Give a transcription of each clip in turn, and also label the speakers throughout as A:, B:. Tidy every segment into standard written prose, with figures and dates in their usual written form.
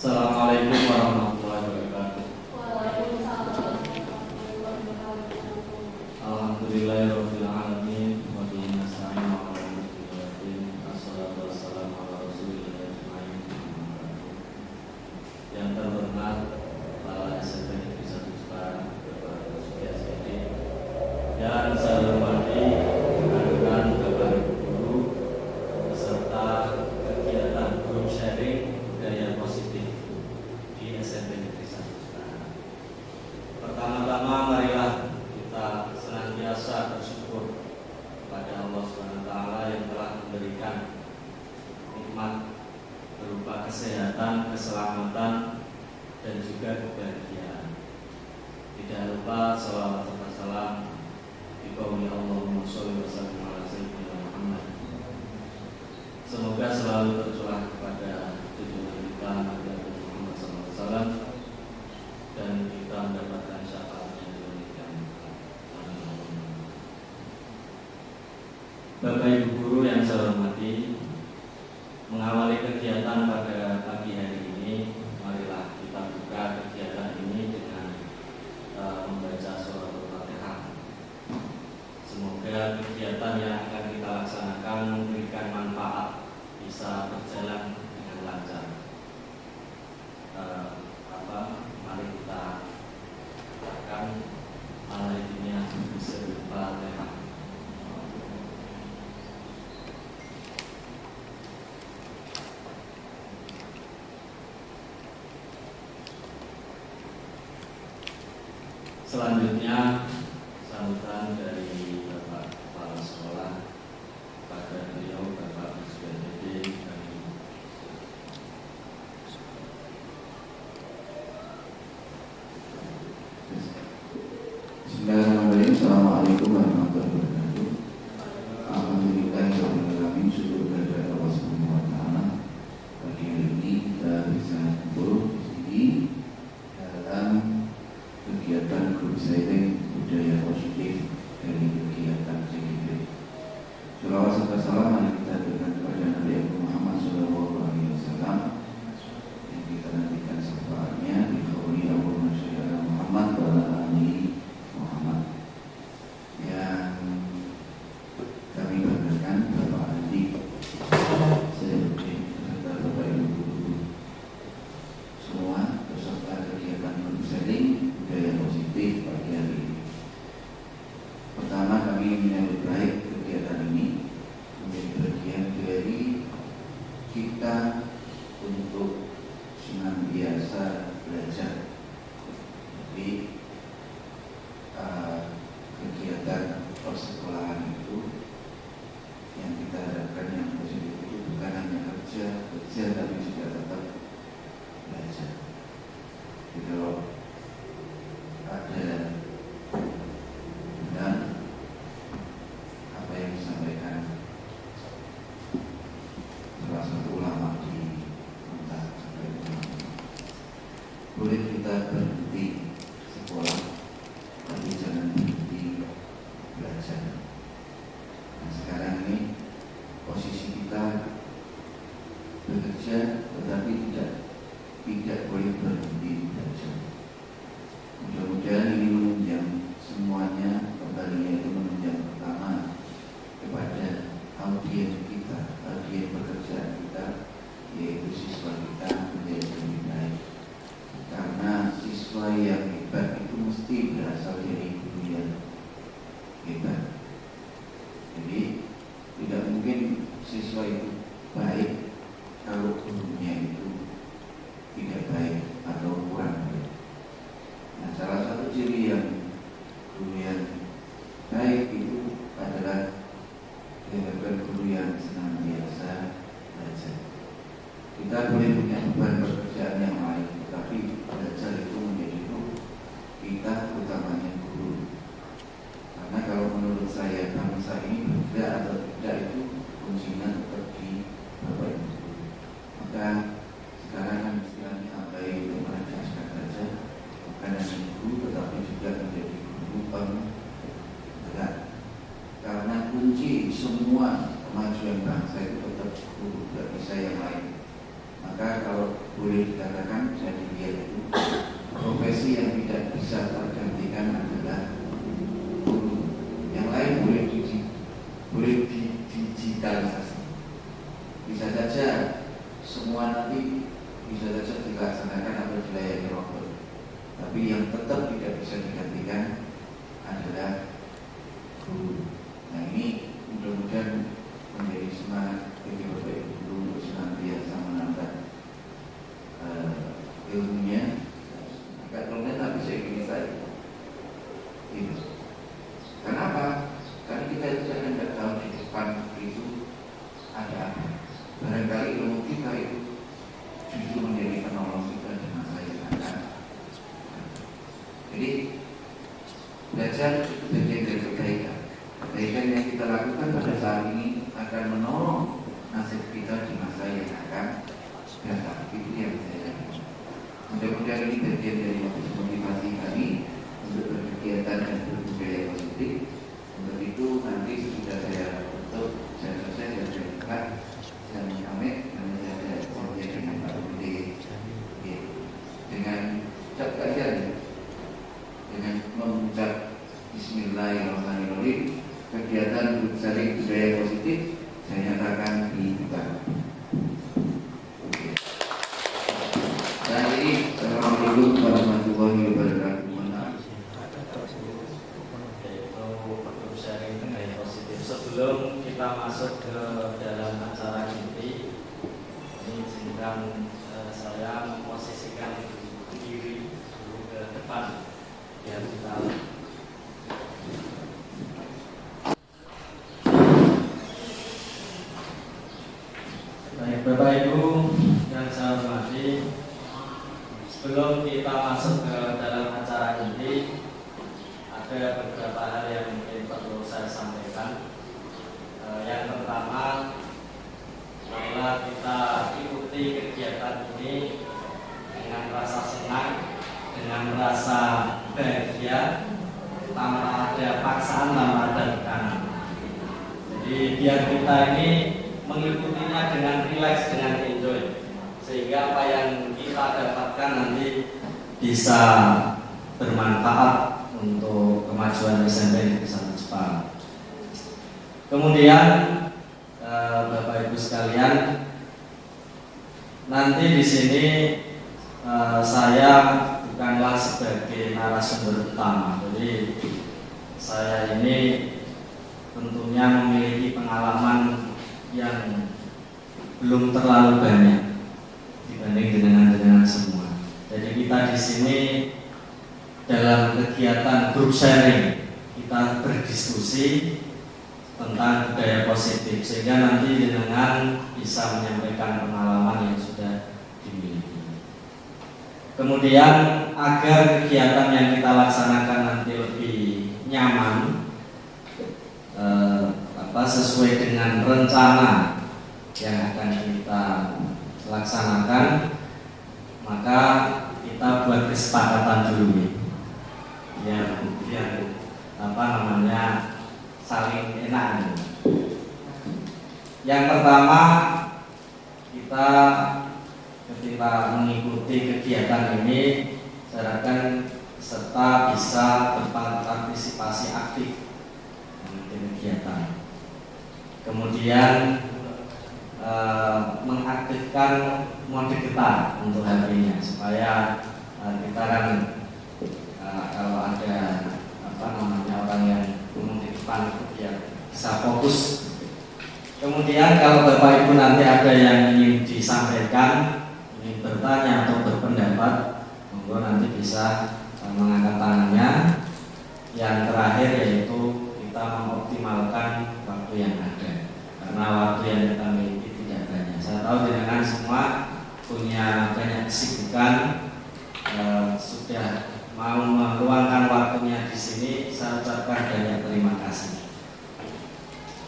A: Assalamualaikum warahmatullahi wabarakatuh.
B: Waalaikumsalam warahmatullahi wabarakatuh.
A: Alhamdulillahirabbil alamin wa bihi nasta'in ala umuri din. Wassalatu wassalamu ala rasulillah ajmain. Yang terhormat Kepala SMP Negeri 1 Jepara, Bapak Suki SPD, dan saya hormati rekan-rekan Bapak Ibu guru beserta kegiatan group sharing budaya positif di SMP Negeri 1 Jepara. Pertama-tama marilah kita senantiasa bersyukur kepada Allah SWT yang telah memberikan nikmat berupa kesehatan, keselamatan, dan juga kebahagiaan. Tidak lupa sholawat serta salam di qauli Allahumma sholli wa sallim ala sayyidina Muhammad. Semoga selalu tercurah kepada junjungan kita Nabi Muhammad SAW dan kita mendapatkan syafaatnya di hari kiamat. Bapak Ibu guru yang saya hormati, mengawali kegiatan pada pagi hari ini, marilah kita buka kegiatan ini dengan membaca surah Al-Fatihah. Semoga kegiatan yang akan kita laksanakan memberikan manfaat, bisa berjalan dengan lancar. Mari kita katakan Al-Fatihah Bismillahirrahmanirrahim. Selanjutnya sambutan dari Bapak Kepala Sekolah pada beliau Bapak SPD dari
C: Bismillahirrahmanirrahim. Assalamualaikum warahmatullahi wabarakatuh. Alhamdulillahirabbil alamin. Syukur kepada Allah Subhanahu wa taala. Pagi hari ini kita bisa kumpul di sini dalam kegiatan grup sharing budaya positif dari kegiatan CGP. Sholawat serta salam mari kita berikan kepada Nabi Muhammad SAW yang kita nantikan syafaatnya di qauli Allahumma sholli ala Muhammad wa ala ali Muhammad. Yang kami banggakan Bapak Andi, saya beserta Bapak Ibu guru semua peserta kegiatan grup sharing budaya positif pagi hari ini. Pertama, kami menyambut baik kegiatan ini menjadi bagian dari kita untuk senantiasa belajar. Jadi kegiatan persekolahan itu yang kita harapkan yang positif itu bukan hanya kerja tapi juga tetap belajar. Jadi kalau ada benar apa yang disampaikan salah satu ulama di entah sampai boleh kita berhenti sekolah tapi jangan berhenti belajar. Nah, sekarang ini posisi kita bekerja tetapi tidak boleh berhenti belajar. Mudah-mudahan ini menunjang semuanya, kembalinya itu menunjang pertama kepada audiens kita, audiens pekerjaan kita, yaitu siswa kita menjadi lebih baik. Karena siswa yang hebat itu mesti berasal dari guru yang hebat. Jadi tidak mungkin siswa itu baik kalau gurunya itu tidak baik atau kurang baik. Nah, salah satu ciri yang guru yang baik itu adalah diharapkan guru yang senantiasa belajar. Kita boleh punya beban pekerjaan yang lain, tetapi belajar itu menjadi ruh kita, utamanya guru. Karena kalau menurut saya bangsa ini berbeda atau tidak itu kuncinya tetap di Bapak Ibu guru. Maka sekarang kan istilahnya apa itu menegaskan saja bukan hanya guru tetapi juga menjadi guru penggerak. Karena kunci semua kemajuan bangsa itu tetap guru, tidak bisa yang lain. Maka kalau boleh dikatakan saya dilihat itu profesi yang tidak bisa tergantikan adalah guru. Yang lain boleh digitalisasi. Bisa saja semua nanti bisa saja dilaksanakan atau dilayani robot. Tapi yang tetap tidak bisa digantikan adalah guru. Nah ini mudah-mudahan menjadi semangat bagi Bapak Ibu guru untuk senantiasa menambah ilmunya. Agak rumit tapi saya ingin saya itu. Kenapa? Karena kita itu kadang tidak tahu di depan itu ada apa. Barangkali ilmu kita itu justru menjadi penolong kita di masa yang akan datang. Jadi belajar itu bagian dari kebaikan. Kebaikan yang kita lakukan pada saat ini akan menolong nasib kita di masa yang akan datang. Itu yang saya lakukan. Mudah-mudahan ini bagian dari motivasi kami untuk berkegiatan dan berbudaya positif. Untuk itu nanti sudah saya tutup, saya selesai, saya buka, dan kami ada janji dengan Pak Budi dengan ucap kajian, dengan mengucap Bismillahirrahmanirrahim, kegiatan saling budaya positif saya nyatakan dibuka. Dan ini Assalamualaikum warahmatullahi wabarakatuh.
A: Sebelum kita masuk ke dalam acara inti, ini sedang saya memposisikan diri dulu ke depan biar kita. Baik Bapak Ibu yang saya hormati, sebelum kita masuk ke dalam acara inti, ada beberapa hal yang mungkin perlu saya sampaikan. Yang pertama adalah kita ikuti kegiatan ini dengan rasa senang, dengan rasa bahagia, tanpa ada paksaan, tanpa ada tekanan. Jadi biar kita ini mengikutinya dengan rileks, dengan enjoy, sehingga apa yang kita dapatkan nanti bisa bermanfaat untuk kemajuan SMP Negeri 1 Jepara. Kemudian Bapak Ibu sekalian, nanti di sini saya bukanlah sebagai narasumber utama. Jadi saya ini tentunya memiliki pengalaman yang belum terlalu banyak dibanding dengan semua. Jadi kita di sini dalam kegiatan group sharing kita berdiskusi tentang budaya positif, sehingga nanti dengan bisa menyampaikan pengalaman yang sudah dimiliki. Kemudian agar kegiatan yang kita laksanakan nanti lebih nyaman, sesuai dengan rencana yang akan kita laksanakan, maka kita buat kesepakatan dulu ya, biar saling enak. Yang pertama, kita ketika mengikuti kegiatan ini diharapkan serta bisa berpartisipasi aktif di kegiatan. Kemudian mengaktifkan mode getar untuk hatinya, supaya kita kan kalau ada orang yang di depan itu biar bisa fokus. Kemudian kalau Bapak Ibu nanti ada yang ingin disampaikan, ingin bertanya atau berpendapat, monggo nanti bisa mengangkat tangannya. Yang terakhir yaitu kita mengoptimalkan waktu yang ada, karena waktu yang kita miliki tidak banyak. Saya tahu dengan semua punya banyak kesibukan, sudah mau meluangkan waktunya di sini. Saya ucapkan banyak terima kasih.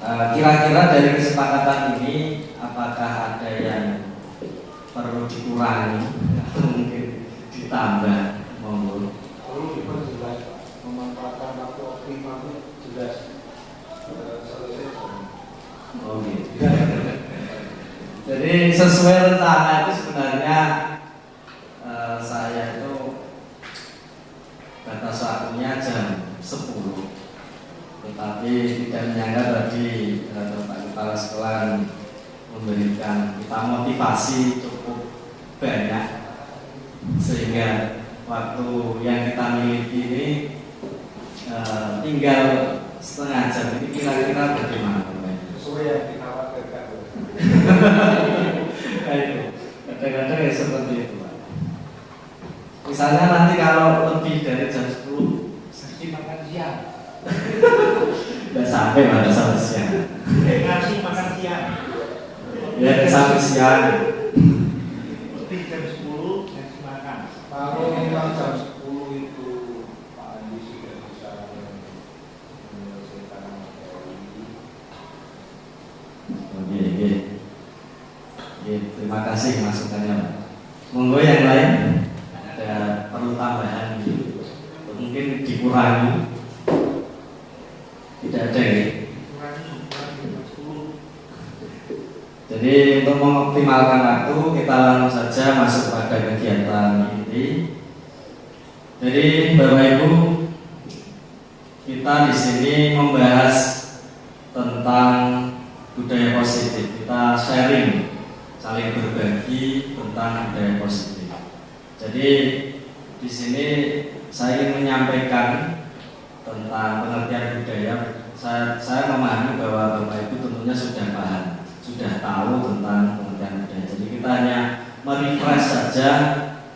A: Kira-kira dari kesepakatan ini apakah ada yang perlu dikurangi atau mungkin ditambah? Monggo.
D: Perlu diperjelas, memanfaatkan waktu optimal jelas selesai.
A: Oh gitu. Jadi sesuai rencana itu sebenarnya awalnya jam 10, tetapi tidak menyangka tadi Bapak Kepala Sekolah memberikan kita motivasi cukup banyak, sehingga waktu yang kita miliki ini tinggal setengah jam. Ini kira-kira bagaimana Bapak?
D: Sesuai yang dikhawatirkan.
A: Kadang-kadang ya seperti itu Pak. Misalnya nanti kalau lebih dari jam 10
D: Ngasih makan siang.
A: tidak sampai pada sampai siang.
D: Ngasih makan siang.
A: Ya sampai siang.
D: Lebih jam 10 ngasih makan. Kalau memang jam 10 itu Pak Andi sudah bisa menyelesaikan materi.
A: Oke. Terima kasih masukannya Pak. Monggo yang lain ada perlu tambahan gitu. Mungkin dikurangi. Tidak ada ya.
D: Kurangi jam 10.
A: Jadi untuk mengoptimalkan waktu kita langsung saja masuk pada kegiatan inti. Jadi Bapak Ibu, kita di sini membahas tentang budaya positif. Kita sharing, saling berbagi tentang budaya positif. Jadi di sini saya ingin menyampaikan tentang pengertian budaya. Saya memahami bahwa Bapak Ibu tentunya sudah paham, sudah tahu tentang pengertian budaya. Jadi kita hanya merefresh saja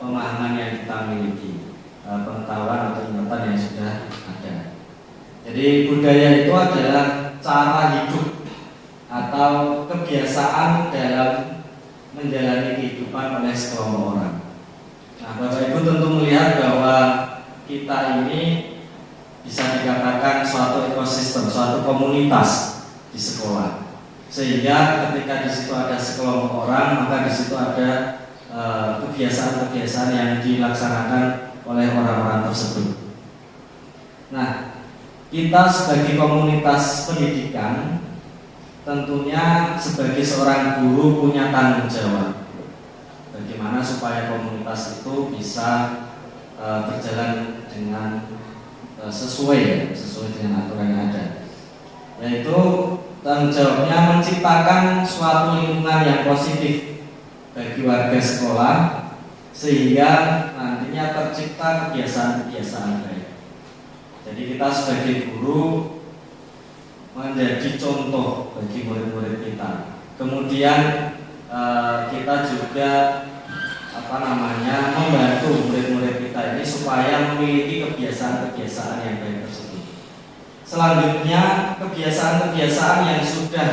A: pemahaman yang kita miliki, pengetahuan atau ingatan yang sudah ada. Jadi budaya itu adalah cara hidup atau kebiasaan dalam menjalani kehidupan oleh sekelompok orang. Nah, Bapak Ibu tentu melihat bahwa kita ini bisa dikatakan suatu ekosistem, suatu komunitas di sekolah. Sehingga ketika di situ ada sekelompok orang, maka di situ ada kebiasaan-kebiasaan yang dilaksanakan oleh orang-orang tersebut. Nah, kita sebagai komunitas pendidikan tentunya sebagai seorang guru punya tanggung jawab. Bagaimana supaya komunitas itu bisa berjalan dengan sesuai dengan aturan yang ada, yaitu tanggung jawabnya menciptakan suatu lingkungan yang positif bagi warga sekolah sehingga nantinya tercipta kebiasaan-kebiasaan baik. Jadi kita sebagai guru menjadi contoh bagi murid-murid kita. Kemudian kita juga membantu murid-murid kita ini supaya memiliki kebiasaan-kebiasaan yang baik tersebut. Selanjutnya, kebiasaan-kebiasaan yang sudah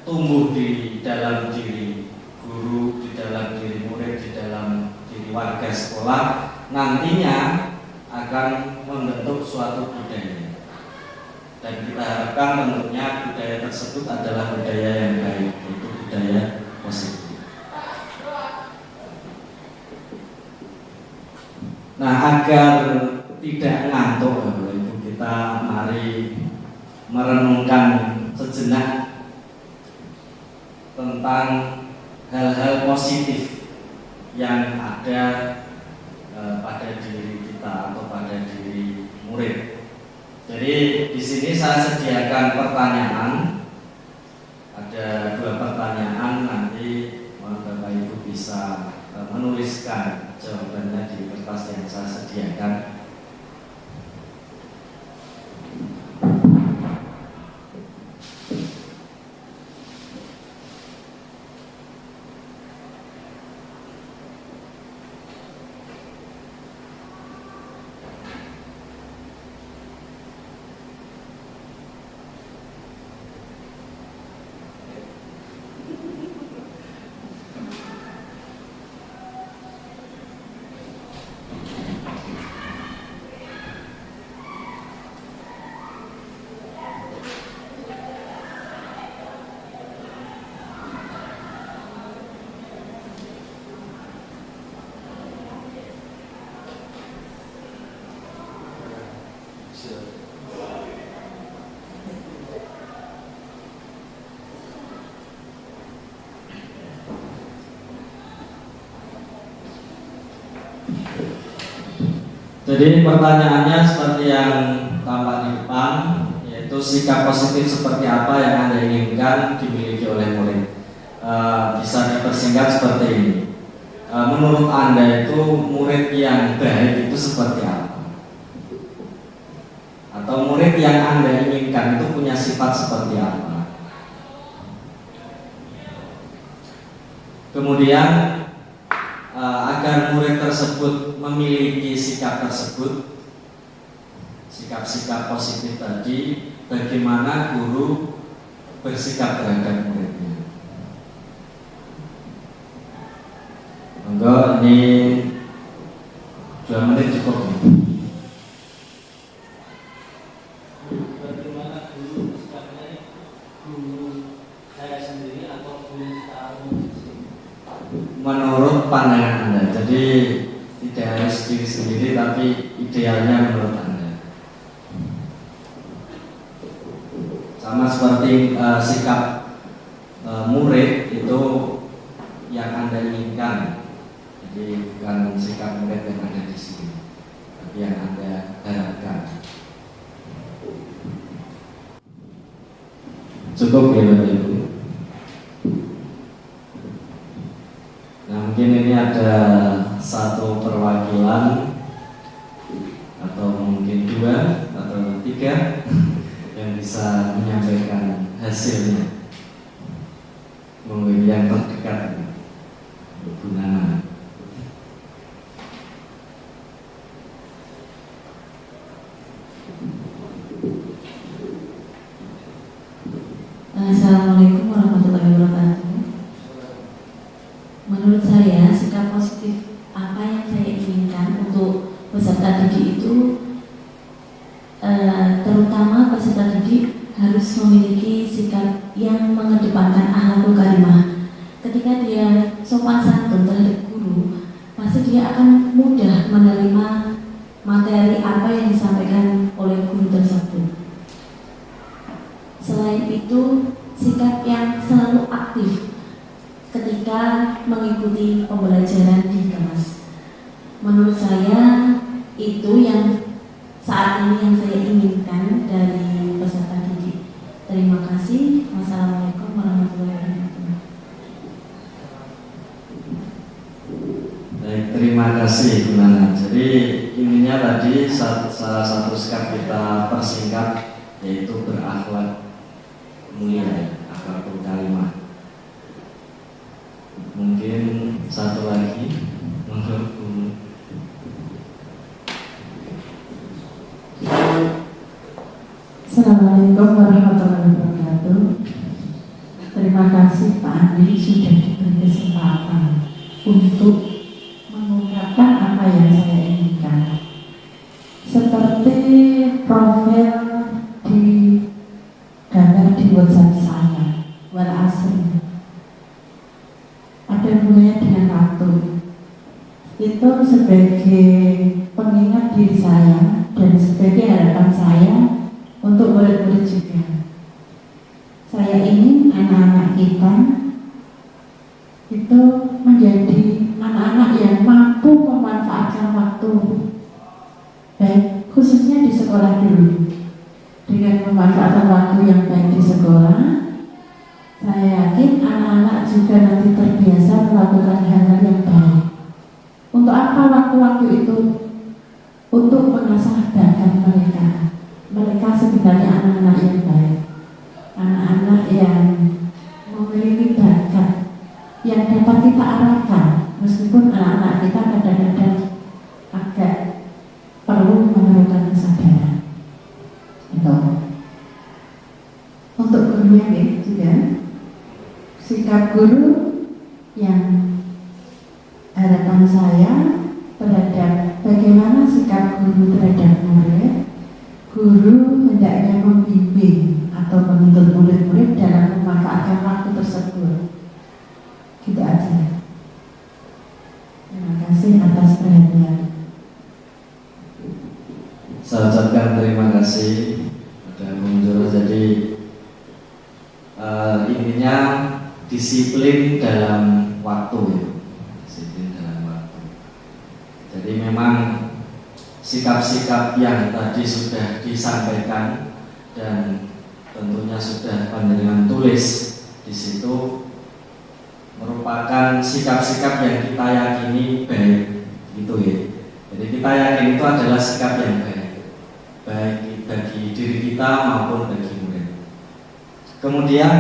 A: tumbuh di dalam diri guru, di dalam diri murid, di dalam diri warga sekolah nantinya akan membentuk suatu budaya. Dan kita harapkan tentunya budaya tersebut adalah budaya yang baik, yaitu budaya positif. Nah, agar tidak ngantuk Bapak Ibu, kita mari merenungkan sejenak tentang hal-hal positif yang ada pada diri kita atau pada diri murid. Jadi di sini saya sediakan pertanyaan, ada 2 pertanyaan, nanti Bapak Ibu bisa menuliskan jawabannya di kertas yang saya sediakan. Jadi pertanyaannya seperti yang tampak di depan, yaitu sikap positif seperti apa yang Anda inginkan dimiliki oleh murid. Bisa dipersingkat seperti ini. Menurut Anda itu murid yang baik itu seperti apa? Atau murid yang Anda inginkan itu punya sifat seperti apa? Kemudian agar murid tersebut memiliki sikap tersebut, sikap-sikap positif tadi, bagaimana guru bersikap terhadap muridnya. Monggo, ini 2 menit cukup.
E: Bagaimana guru sikapnya, guru saya sendiri atau guru secara umum?
A: Menurut pandangan Anda, jadi tidak harus diri sendiri, tapi idealnya menurut Anda. Sama seperti sikap murid itu yang Anda inginkan. Jadi bukan sikap murid yang ada di sini, tapi yang Anda harapkan. Cukup ya Bapak Ibu. Nah, mungkin ini ada satu perwakilan atau mungkin 2 atau 3 yang bisa menyampaikan hasilnya. Mungkin yang terdekat, Bu Nana.
B: Assalamualaikum warahmatullahi wabarakatuh. Menurut saya sikap positif apa yang saya inginkan untuk peserta didik itu terutama peserta didik harus memiliki sikap yang mengedepankan akhlakul karimah. Ketika dia sopan santun terhadap guru, pasti dia akan mudah menerima materi apa yang disampaikan oleh guru tersebut. Selain itu, sikap yang selalu aktif ketika mengikuti pembelajaran di kelas. Menurut saya itu yang saat ini yang saya inginkan dari peserta didik. Terima kasih. Wassalamualaikum warahmatullahi wabarakatuh.
A: Baik, terima kasih Bu Nana. Jadi intinya tadi salah satu sikap kita persingkat yaitu berakhlak mulia, akhlakul karimah. Mungkin satu lagi menurut Bu.
F: Assalamualaikum warahmatullahi wabarakatuh. Terima kasih Pak Andi sudah diberi kesempatan untuk mengungkapkan apa yang saya inginkan. Seperti profil di gambar di WhatsApp saya, wal asri, ada hubungannya dengan waktu. Itu sebagai pengingat diri saya dan sebagai harapan saya untuk murid-murid juga. Saya ingin anak-anak kita itu menjadi anak-anak yang mampu memanfaatkan waktu, baik khususnya di sekolah dulu. Dengan memanfaatkan waktu yang baik di sekolah, saya yakin anak-anak juga nanti terbiasa melakukan hal-hal yang baik. Untuk apa waktu-waktu itu? Untuk mengasah bakat mereka. Mereka sebenarnya anak-anak yang baik, anak-anak yang memiliki bakat yang dapat kita arahkan, meskipun anak-anak kita kadang-kadang agak perlu memerlukan kesadaran. Itu untuk gurunya juga sikap guru yang harapan saya terhadap bagaimana sikap guru terhadap murid. Guru hendaknya membimbing atau menuntut murid-murid dalam memanfaatkan waktu tersebut. Gitu aja. Terima kasih atas perhatian.
A: Saya ucapkan terima kasih pada Bung Joro. Jadi intinya disiplin dalam waktu ya. Disiplin dalam waktu. Jadi memang sikap-sikap yang tadi sudah disampaikan dan tentunya sudah panjenengan tulis di situ merupakan sikap-sikap yang kita yakini baik, gitu ya. Jadi kita yakin itu adalah sikap yang baik, baik bagi diri kita maupun bagi murid. Kemudian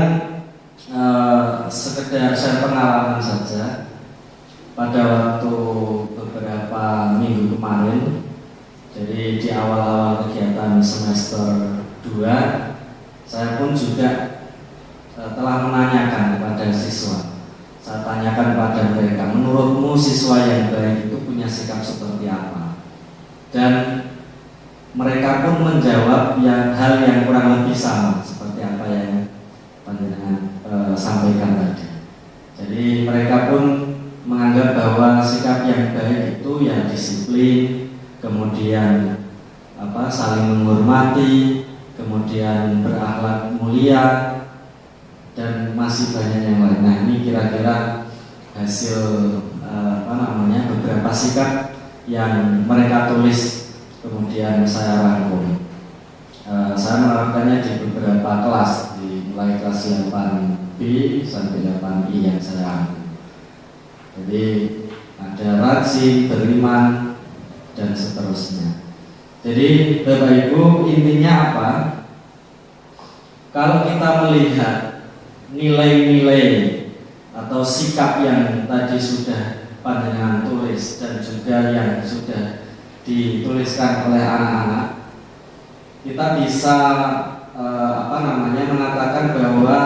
A: sekedar share pengalaman saja. Pada waktu beberapa minggu kemarin, jadi di awal-awal kegiatan semester 2, saya pun juga telah menanyakan kepada siswa. Saya tanyakan kepada mereka, menurutmu siswa yang baik itu punya sikap seperti apa? Dan mereka pun menjawab hal yang kurang lebih sama seperti apa yang panjenengan sampaikan tadi. Jadi mereka pun menganggap bahwa sikap yang baik itu ya disiplin, kemudian saling menghormati, kemudian berakhlak mulia, dan masih banyak yang lain. Nah, ini kira-kira hasil beberapa sikap yang mereka tulis kemudian saya rangkum. Saya menerapkannya di beberapa kelas, mulai kelas 8B sampai 8I yang saya rangkum. Jadi ada rajin, beriman, dan seterusnya. Jadi Bapak Ibu, intinya apa? Kalau kita melihat nilai-nilai atau sikap yang tadi sudah panjenengan tulis dan juga yang sudah dituliskan oleh anak-anak, kita bisa mengatakan bahwa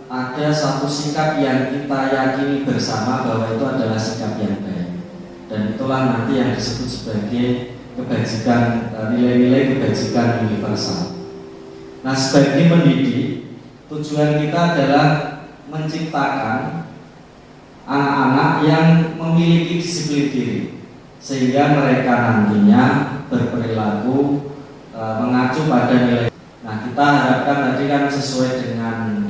A: ada satu sikap yang kita yakini bersama bahwa itu adalah sikap yang baik, dan itulah nanti yang disebut sebagai kebajikan, nilai-nilai kebajikan universal. Nah, sebagai pendidik, tujuan kita adalah menciptakan anak-anak yang memiliki disiplin diri, sehingga mereka nantinya berperilaku mengacu pada nilai. Nah, kita harapkan tadi kan sesuai dengan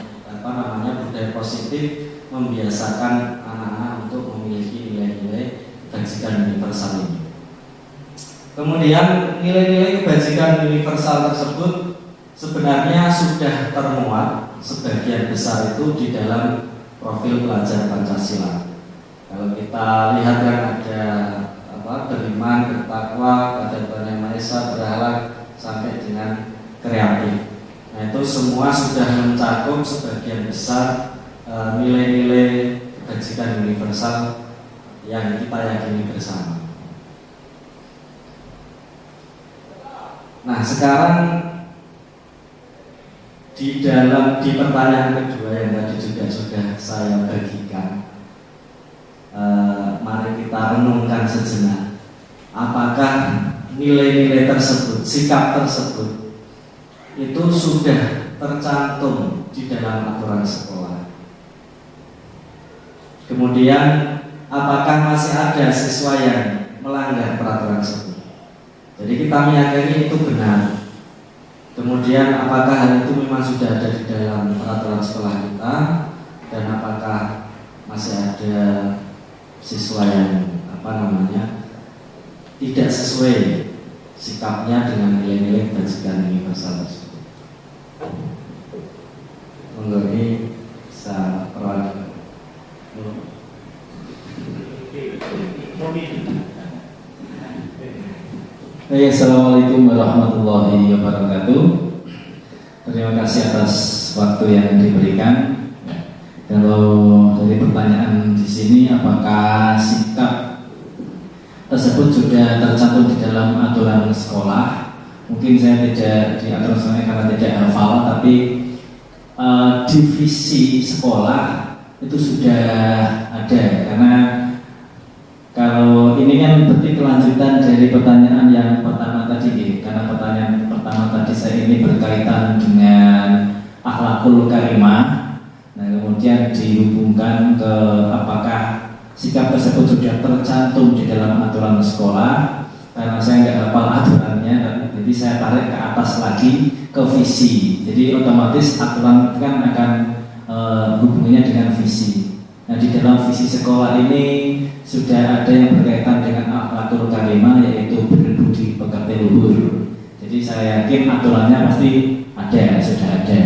A: budaya positif, membiasakan anak-anak untuk memiliki nilai-nilai kebajikan universal ini. Kemudian nilai-nilai kebajikan universal tersebut sebenarnya sudah termuat sebagian besar itu di dalam profil pelajar Pancasila. Kalau kita lihat kan ada beriman, bertakwa, pada Tuhan Yang Maha Esa, berakhlak, sampai dengan kreatif. Nah, itu semua sudah mencakup sebagian besar nilai-nilai kebajikan universal yang kita yakini bersama. Nah, sekarang di pertanyaan kedua yang tadi juga sudah saya bagikan, mari kita renungkan sejenak. Apakah nilai-nilai tersebut, sikap tersebut itu sudah tercantum di dalam aturan sekolah? Kemudian apakah masih ada siswa yang melanggar peraturan tersebut? Jadi kita meyakini itu benar. Kemudian apakah hal itu memang sudah ada di dalam peraturan sekolah kita, dan apakah masih ada siswa yang tidak sesuai sikapnya dengan nilai-nilai kebajikan universal tersebut? Monggo, ini bisa perwakilan.
G: Assalamualaikum warahmatullahi wabarakatuh. Terima kasih atas waktu yang diberikan. Kalau dari pertanyaan di sini, apakah sikap tersebut sudah tercantum di dalam aturan sekolah? Mungkin saya tidak di aturan sekolah karena tidak hafal, tapi divisi sekolah itu sudah ada. Karena kalau ini kan berarti kelanjutan dari pertanyaan yang pertama tadi, karena pertanyaan pertama tadi saya ini berkaitan dengan akhlakul karimah. Nah, kemudian dihubungkan ke apakah sikap tersebut sudah tercantum di dalam aturan sekolah. Karena saya nggak hafal aturannya, jadi saya tarik ke atas lagi ke visi. Jadi otomatis aturan itu kan akan hubungannya dengan visi. Nah, di dalam visi sekolah ini sudah ada yang berkaitan dengan akhlakul karimah, yaitu berbudi bekati luhur. Jadi saya yakin aturannya pasti ada, sudah ada.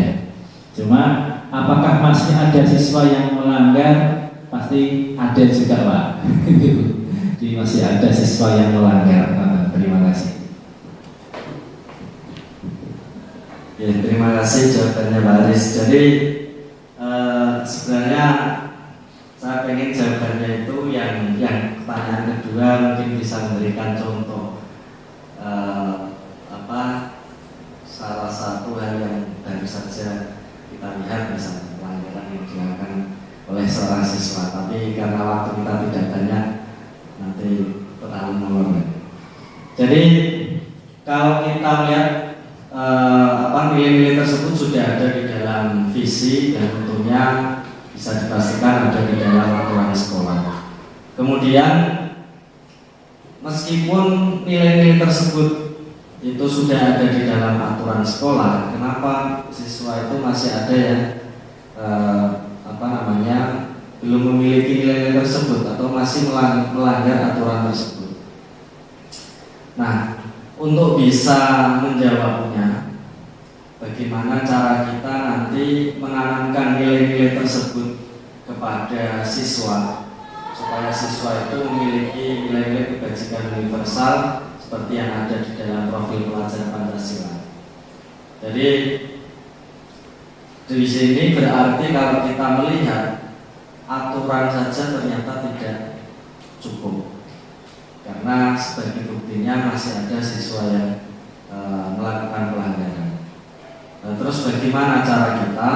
G: Cuma apakah masih ada siswa yang melanggar? Pasti ada juga, Pak. Jadi masih ada siswa yang melanggar. Terima kasih.
A: Ya, terima kasih jawabannya Pak Aris. Jadi sebenarnya saya pengen jawabannya itu yang pertanyaan kedua mungkin bisa memberikan contoh salah satu hal yang baru saja kita lihat, misalnya pelanggaran yang dilakukan oleh seorang siswa. Tapi karena waktu kita tidak banyak, nanti terlalu molor. Jadi kalau kita lihat nilai-nilai tersebut sudah ada di dalam visi dan tentunya bisa dipastikan ada di dalam aturan sekolah. Kemudian meskipun nilai-nilai tersebut itu sudah ada di dalam aturan sekolah, kenapa siswa itu masih ada yang belum memiliki nilai-nilai tersebut atau masih melanggar aturan tersebut? Nah, untuk bisa menjawabnya, bagaimana cara kita nanti menanamkan nilai-nilai tersebut kepada siswa supaya siswa itu memiliki nilai-nilai kebajikan universal seperti yang ada di dalam profil pelajar Pancasila. Jadi di sini berarti kalau kita melihat aturan saja ternyata tidak cukup, karena sebagai buktinya masih ada siswa yang melakukan pelanggaran. Terus bagaimana cara kita?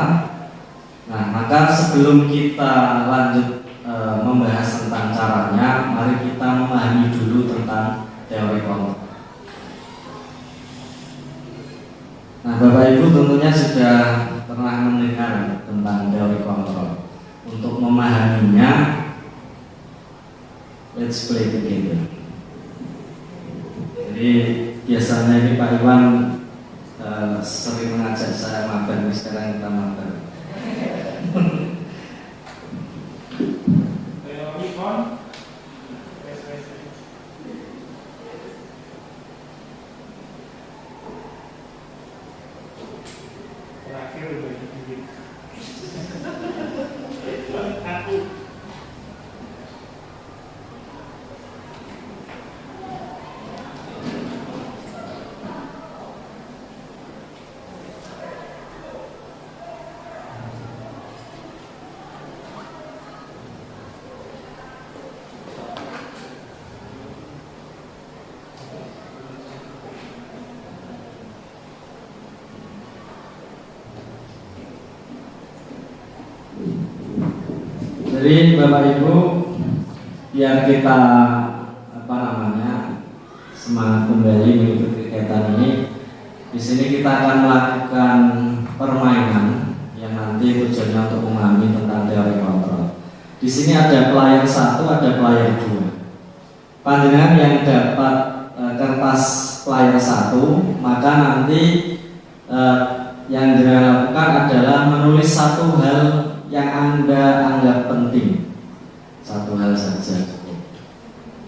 A: Nah, maka sebelum kita lanjut membahas tentang caranya, mari kita memahami dulu tentang teori kelompok. Nah, Bapak Ibu tentunya sudah pernah mendengar tentang teori kontrol. Untuk memahaminya, let's play together. Jadi biasanya ini Pak Iwan sering mengajak saya mabar, sekarang kita mabar.
D: Teori kon. Terakhir udah dikit. Aku.
A: Jadi Bapak Ibu, biar kita semangat kembali mengikuti kegiatan ini, di sini kita akan melakukan permainan yang nanti tujuannya untuk memahami tentang teori kontrol. Di sini ada player 1, ada player 2. Panjenengan yang dapat kertas player 1, maka nanti yang dilakukan adalah menulis satu hal yang Anda anggap penting. Satu hal saja cukup.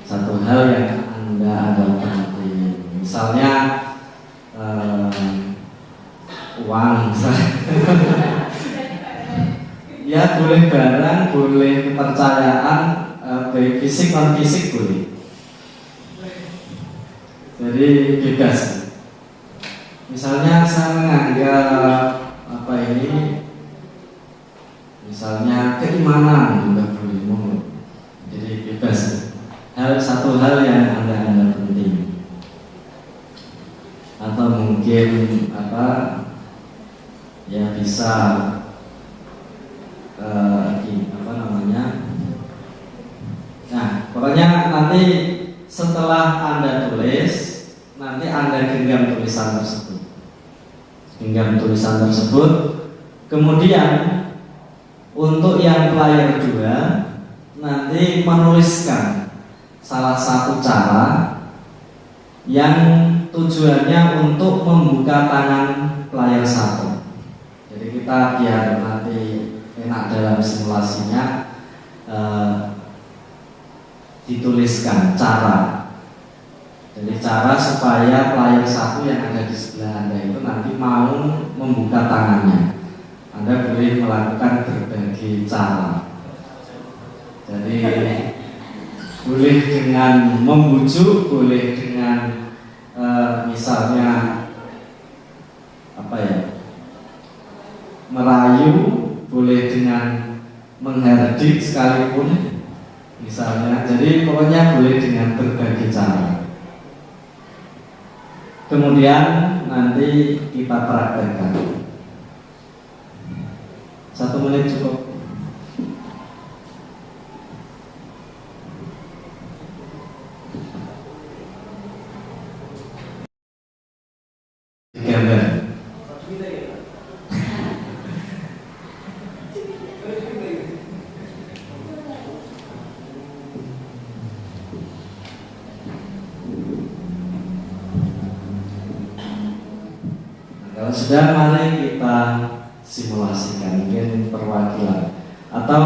A: Satu hal yang Anda anggap penting. Misalnya uang misalnya. Ya boleh barang, boleh kepercayaan, baik fisik non fisik boleh. Jadi bebas. Misalnya saya menganggap misalnya keimanan juga boleh, jadi bebas. Satu hal yang Anda anggap penting, atau mungkin ya bisa Nah, pokoknya nanti setelah Anda tulis, nanti Anda genggam tulisan tersebut. Kemudian untuk yang player 2 nanti menuliskan salah satu cara yang tujuannya untuk membuka tangan player 1. Jadi kita biar nanti enak dalam simulasinya, dituliskan cara
G: Jadi cara supaya player 1 yang ada di sebelah Anda itu nanti mau membuka tangannya. Anda boleh melakukan berbagai cara. Jadi boleh dengan membujuk, boleh dengan misalnya apa ya, merayu, boleh dengan menghardik sekalipun misalnya. Jadi pokoknya boleh dengan berbagai cara. Kemudian nanti kita praktekkan. 1 menit cukup. Gambar. Kalau sudah, mari kita simulasikan mungkin perwakilan atau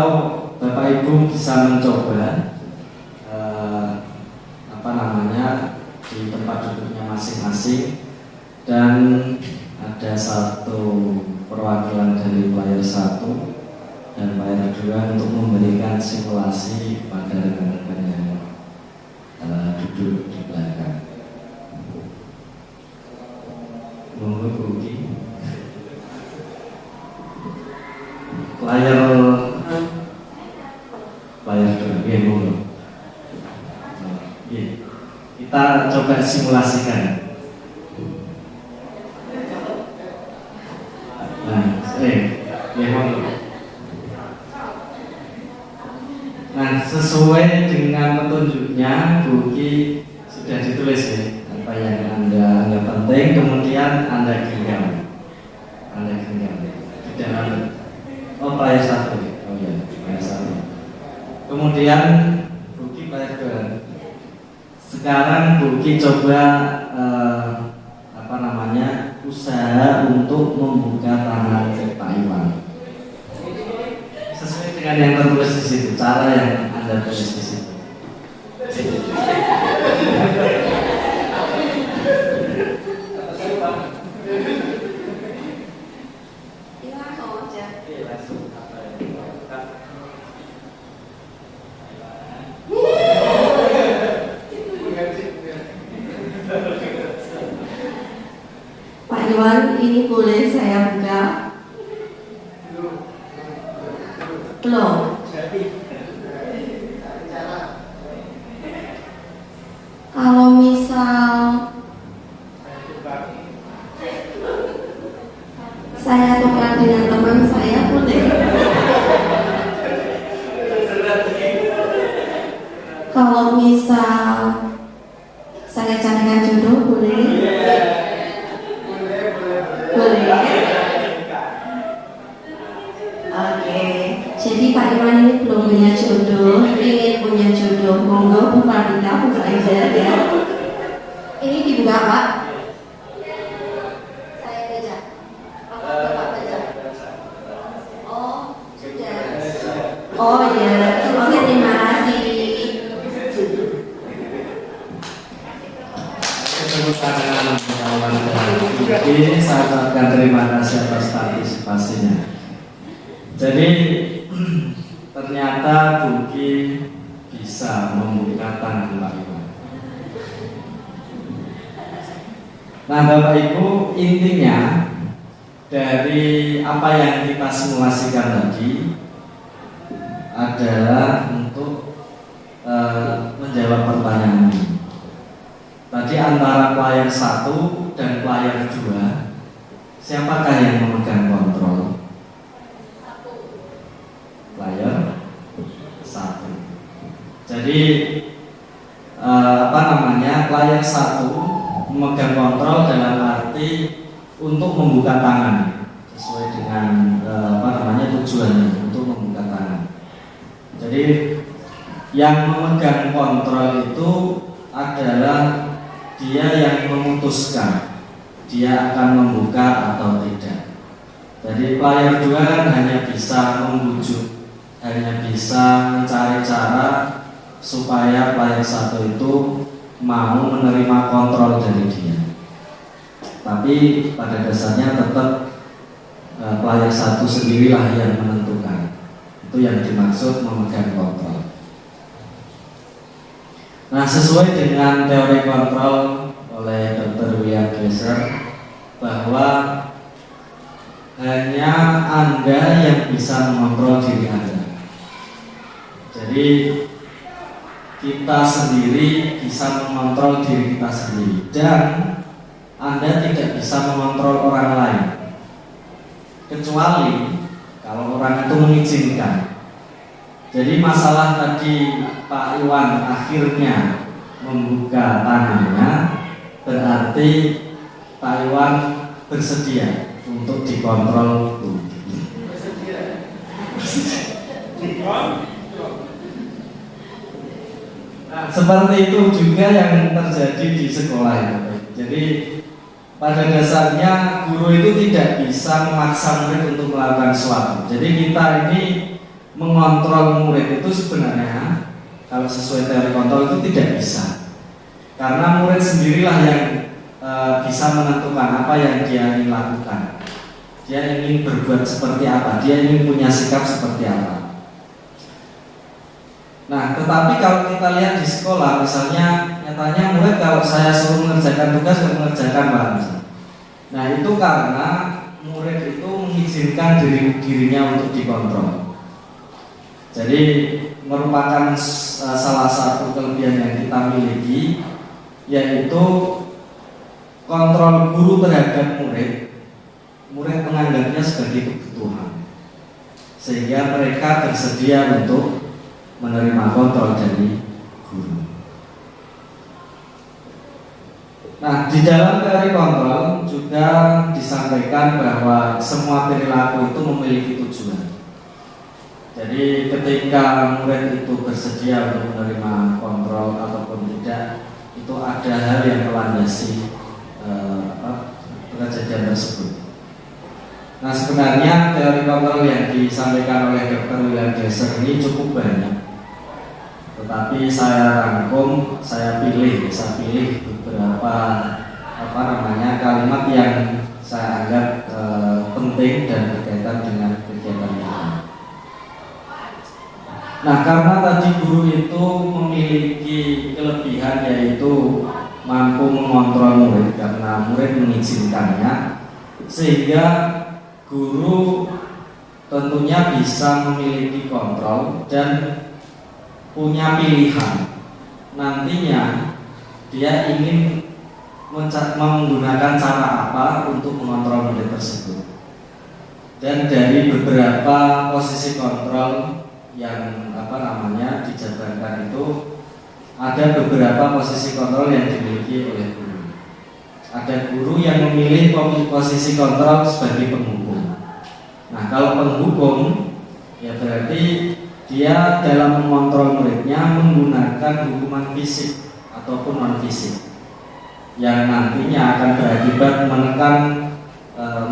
G: Bapak Ibu bisa mencoba di tempat duduknya masing-masing, dan ada satu perwakilan dari player 1 dan player 2 untuk memberikan simulasi pada rekan-rekan yang duduk di belakang. Monggo Buki. Player 2, ya monggo. Kita coba simulasikan. Nah, sesuai dengan petunjuknya, Buki sudah ditulis ya, apa yang Anda anggap penting, kemudian Anda genggam. Di dalam player 1. Oh ya, player 1. Kemudian Buki player 2. Sekarang Buki coba usaha untuk membuka tangan Pak Iwan. Sesuai dengan yang tertulis di situ, cara yang Anda tulis di situ.
B: Pak Iwan, ini boleh saya buka? Belum. Kalau misal saya tukar dengan teman saya, boleh? Kalau misal saya carikan jodoh, boleh? Boleh. Oke. Jadi Pak Iwan ini belum punya jodoh, ingin punya jodoh. Monggo Bu Fadika, Bu Faiza ya. Ini dibuka Pak. Saya baca. Bapak baca. Oh, sudah. Oh iya. Oke, terima kasih.
G: Ini saya ucapkan terima kasih atas partisipasinya. Jadi ternyata Buki bisa membuka tangan Pak Iwan. Nah Bapak Ibu, intinya dari apa yang kita simulasikan tadi adalah untuk menjawab pertanyaan ini. Tadi antara player 1 dan player 2, siapakah yang memegang kontrol? Player 1. Jadi player 1 memegang kontrol dalam arti untuk membuka tangan sesuai dengan tujuannya untuk membuka tangan. Jadi yang memegang kontrol itu adalah dia yang memutuskan dia akan membuka atau tidak. Jadi player 2 kan hanya bisa membujuk, hanya bisa mencari cara supaya player 1 itu mau menerima kontrol dari dia. Tapi pada dasarnya tetap pelajar satu sendirilah yang menentukan. Itu yang dimaksud memegang kontrol. Nah, sesuai dengan teori kontrol oleh Dr. William Glasser, bahwa hanya Anda yang bisa mengontrol diri Anda. Jadi kita sendiri bisa mengontrol diri kita sendiri, dan Anda tidak bisa mengontrol orang lain, kecuali kalau orang itu mengizinkan. Jadi masalah tadi Pak Iwan akhirnya membuka tangannya, berarti Pak Iwan bersedia untuk dikontrol. Nah, seperti itu juga yang terjadi di sekolah itu. Jadi pada dasarnya guru itu tidak bisa memaksa murid untuk melakukan sesuatu. Jadi kita ini mengontrol murid itu sebenarnya, kalau sesuai teori kontrol itu tidak bisa, karena murid sendirilah yang bisa menentukan apa yang dia ingin lakukan. Dia ingin berbuat seperti apa, dia ingin punya sikap seperti apa. Nah, tetapi kalau kita lihat di sekolah, misalnya nyatanya murid kalau saya suruh mengerjakan tugas, nggak mengerjakan Pak. Nah, itu karena murid itu mengizinkan dirinya untuk dikontrol. Jadi merupakan salah satu kelebihan yang kita miliki, yaitu kontrol guru terhadap murid. Murid menganggapnya sebagai kebutuhan, sehingga mereka bersedia untuk menerima kontrol dari guru. Nah, di dalam teori kontrol juga disampaikan bahwa semua perilaku itu memiliki tujuan. Jadi ketika murid itu bersedia untuk menerima kontrol ataupun tidak, itu ada hal yang melandasi kejadian tersebut. Nah, sebenarnya teori kontrol yang disampaikan oleh Dr. William Glasser ini cukup banyak, tetapi saya rangkum, saya pilih beberapa kalimat yang saya anggap penting dan berkaitan dengan kegiatan kita. Nah, karena tadi guru itu memiliki kelebihan, yaitu mampu mengontrol murid karena murid mengizinkannya, sehingga guru tentunya bisa memiliki kontrol dan punya pilihan. Nantinya dia ingin menggunakan cara apa untuk mengontrol murid tersebut. Dan dari beberapa posisi kontrol yang dijabarkan itu, ada beberapa posisi kontrol yang dimiliki oleh guru. Ada guru yang memilih posisi kontrol sebagai penghukum. Nah, kalau penghukum, ya berarti dia dalam mengontrol muridnya menggunakan hukuman fisik ataupun non fisik, yang nantinya akan berakibat menekan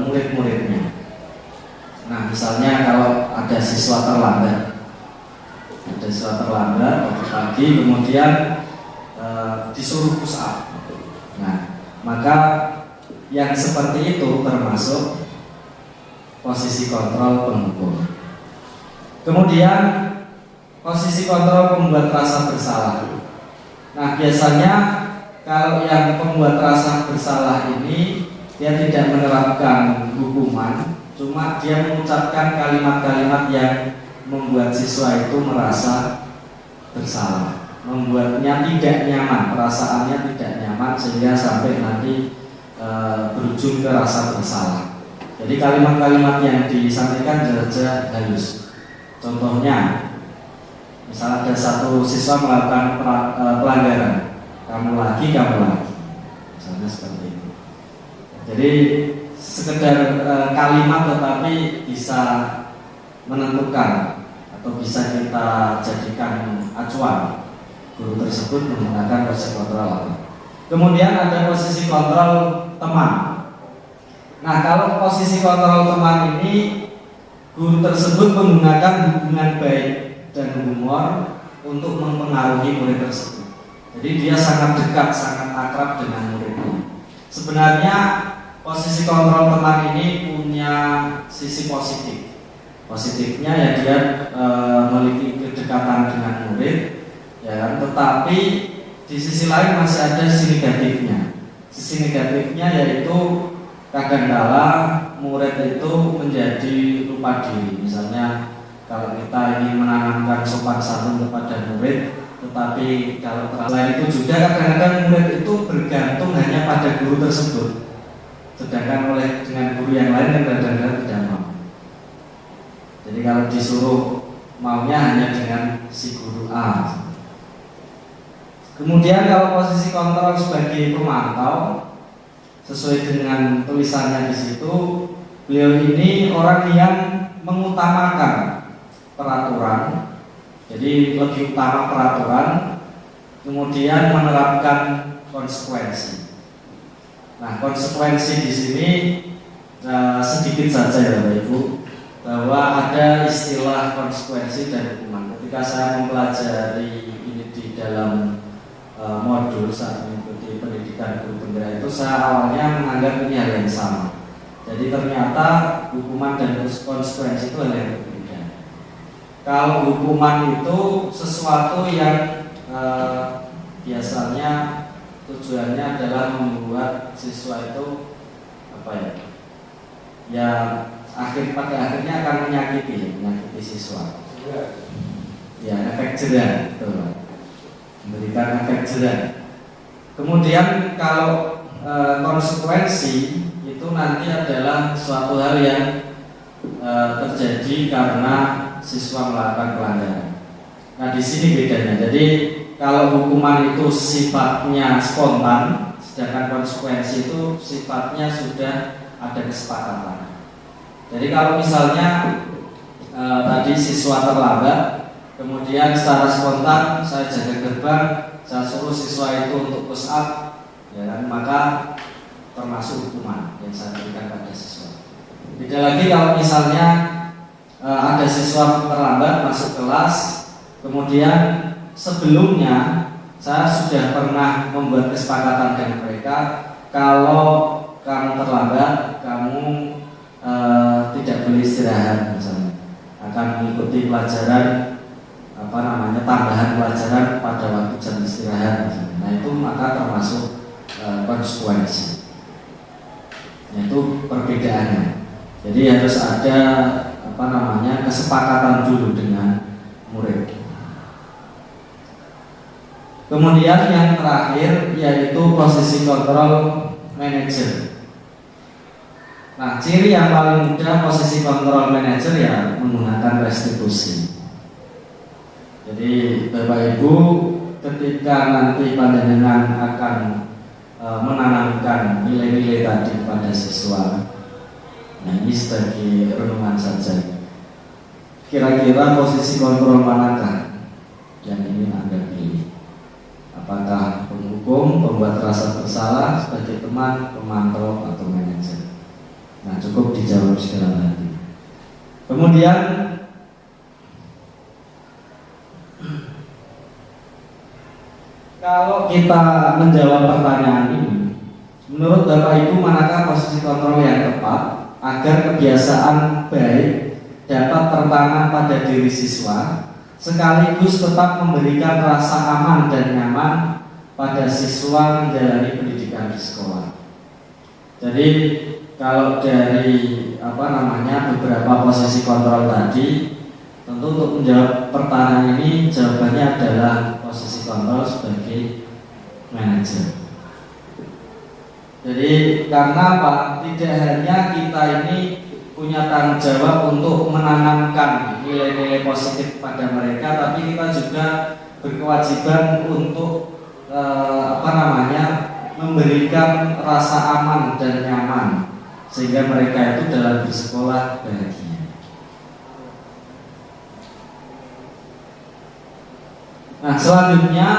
G: murid-muridnya. Nah, misalnya kalau ada siswa terlambat pagi, kemudian disuruh push up. Nah, maka yang seperti itu termasuk posisi kontrol penghukum. Kemudian posisi kontrol pembuat rasa bersalah. Nah, biasanya kalau yang pembuat rasa bersalah ini dia tidak menerapkan hukuman, cuma dia mengucapkan kalimat-kalimat yang membuat siswa itu merasa bersalah, membuatnya tidak nyaman, perasaannya tidak nyaman, sehingga sampai nanti berujung ke rasa bersalah. Jadi kalimat-kalimat yang disampaikan saja halus. Contohnya, misal ada satu siswa melakukan pelanggaran, kamu lagi, misalnya seperti itu. Jadi sekedar kalimat tetapi bisa menentukan atau bisa kita jadikan acuan guru tersebut menggunakan posisi kontrol. Kemudian ada posisi kontrol teman. Nah, kalau posisi kontrol teman ini, guru tersebut menggunakan hubungan baik dan humor untuk mempengaruhi murid tersebut. Jadi dia sangat dekat, sangat akrab dengan muridnya. Sebenarnya posisi kontrol teman ini punya sisi positif. Positifnya ya dia memiliki kedekatan dengan murid, ya kan? Tetapi di sisi lain masih ada sisi negatifnya. Sisi negatifnya yaitu kadangkala murid itu menjadi lupa diri. Misalnya kalau kita ingin menanamkan sopan santun kepada murid, tetapi kalau selain itu juga kadang-kadang murid itu bergantung hanya pada guru tersebut, sedangkan oleh dengan guru yang lain yang kadang-kadang tidak mau. Jadi kalau disuruh maunya hanya dengan si guru A. Kemudian kalau posisi kontrol sebagai pemantau, sesuai dengan tulisannya di situ, beliau ini orang yang mengutamakan peraturan, jadi lebih utama peraturan, kemudian menerapkan konsekuensi. Nah, konsekuensi di sini sedikit saja ya Bapak Ibu, bahwa ada istilah konsekuensi dan hukuman. Ketika saya mempelajari ini di dalam modul saat mengikuti pendidikan guru penggerak itu, saya awalnya menganggap ini hal yang sama. Jadi ternyata hukuman dan konsekuensi itu hal yang berbeda. Kalau hukuman itu sesuatu yang biasanya tujuannya adalah membuat siswa itu ya pada akhirnya akan menyakiti siswa. Ya, efek jerah, betul. Memberikan efek jerah. Kemudian kalau konsekuensi itu nanti adalah suatu hal yang terjadi karena siswa melakukan pelanggaran. Nah, di sini bedanya. Jadi kalau hukuman itu sifatnya spontan, sedangkan konsekuensi itu sifatnya sudah ada kesepakatan. Jadi kalau misalnya tadi siswa terlambat, kemudian secara spontan saya jaga gerbang, saya suruh siswa itu untuk push up, ya kan, maka termasuk hukuman yang saya berikan pada siswa. Beda lagi kalau misalnya ada siswa terlambat masuk kelas, kemudian sebelumnya saya sudah pernah membuat kesepakatan dengan mereka, kalau kamu terlambat, kamu tidak boleh istirahat, misalnya akan mengikuti pelajaran tambahan pelajaran pada waktu jam istirahat misalnya. Nah, itu maka termasuk konsekuensi. Itu perbedaannya. Jadi harus ada kesepakatan dulu dengan murid. Kemudian yang terakhir yaitu posisi kontrol manajer. Nah, ciri yang paling mudah posisi kontrol manajer ya menggunakan restitusi. Jadi Bapak Ibu ketika nanti panjenengan akan menanamkan nilai-nilai tadi pada siswa, nah ini sebagai renungan saja. Kira-kira posisi kontrol manakah yang ingin Anda pilih? Apakah penghukum, pembuat rasa bersalah, sebagai teman, pemantau, atau manajer? Nah, cukup dijawab sekarang nanti. Kemudian kalau kita menjawab pertanyaan ini, menurut Bapak Ibu manakah posisi kontrol yang tepat agar kebiasaan baik dapat tertanam pada diri siswa, sekaligus tetap memberikan rasa aman dan nyaman pada siswa menjalani pendidikan di sekolah. Jadi kalau dari beberapa posisi kontrol tadi, tentu untuk menjawab pertanyaan ini jawabannya adalah posisi kontrol sebagai manajer. Jadi karena apa? Tidak hanya kita ini punya tanggung jawab untuk menanamkan nilai-nilai positif pada mereka, tapi kita juga berkewajiban untuk memberikan rasa aman dan nyaman sehingga mereka itu dalam bersekolah bahagia. Nah, selanjutnya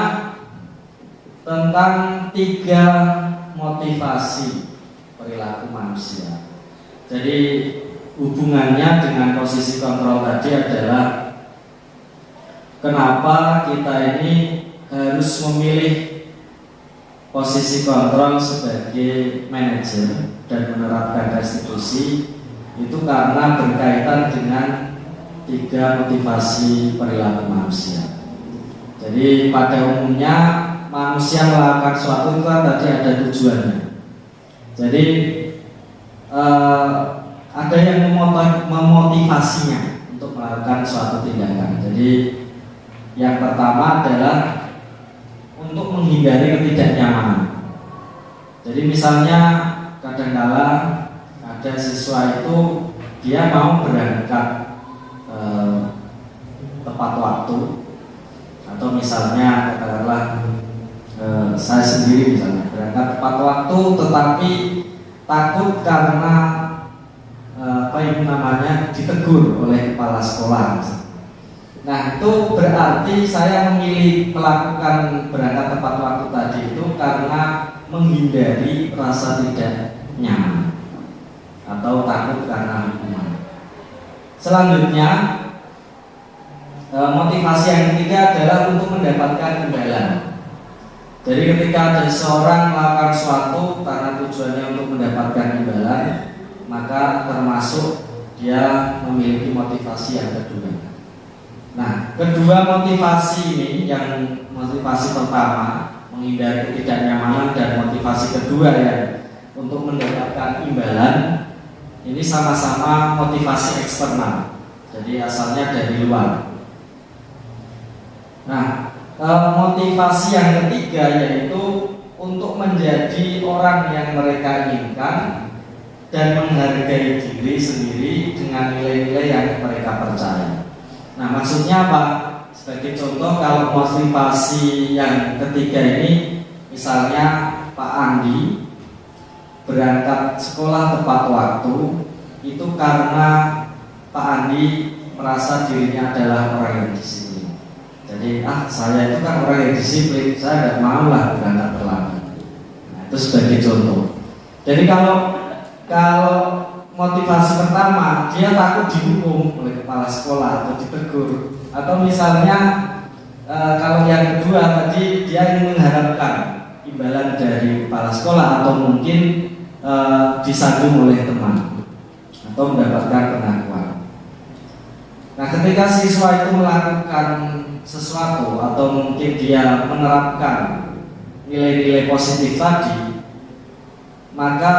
G: tentang 3 motivasi perilaku manusia. Jadi hubungannya dengan posisi kontrol tadi adalah kenapa kita ini harus memilih posisi kontrol sebagai manajer dan menerapkan restitusi itu karena berkaitan dengan 3 motivasi perilaku manusia. Jadi pada umumnya manusia melakukan suatu itu kan tadi ada tujuannya. Jadi ada yang memotivasinya untuk melakukan suatu tindakan. Jadi yang pertama adalah untuk menghindari ketidaknyamanan. Jadi misalnya kadangkala ada siswa itu dia mau berangkat tepat waktu, atau misalnya katakanlah saya sendiri misalnya berangkat tepat waktu tetapi takut karena ditegur oleh kepala sekolah. Nah, itu berarti saya memilih melakukan berangkat tepat waktu tadi itu karena menghindari rasa tidak nyaman atau takut karena hukuman. Selanjutnya, motivasi yang ketiga adalah untuk mendapatkan imbalan. Jadi ketika ada seorang melakukan sesuatu karena tujuannya untuk mendapatkan imbalan, maka termasuk dia memiliki motivasi yang kedua. Nah, kedua motivasi ini, yang motivasi pertama menghindari ketidaknyamanan dan motivasi kedua yang untuk mendapatkan imbalan, ini sama-sama motivasi eksternal. Jadi asalnya dari luar. Nah, motivasi yang ketiga yaitu untuk menjadi orang yang mereka inginkan dan menghargai diri sendiri dengan nilai-nilai yang mereka percaya. Nah, maksudnya apa? Sebagai contoh, kalau motivasi yang ketiga ini, misalnya Pak Andi berangkat sekolah tepat waktu, itu karena Pak Andi merasa dirinya adalah orang yang disiplin. Jadi, saya itu kan orang yang disiplin, saya nggak mau lah berangkat terlambat. Nah, itu sebagai contoh. Jadi kalau motivasi pertama, dia takut dihukum oleh kepala sekolah atau ditegur, atau misalnya kalau yang kedua tadi dia ingin mengharapkan imbalan dari kepala sekolah atau mungkin disanjung oleh teman atau mendapatkan pengakuan. Nah, ketika siswa itu melakukan sesuatu atau mungkin dia menerapkan nilai-nilai positif tadi, maka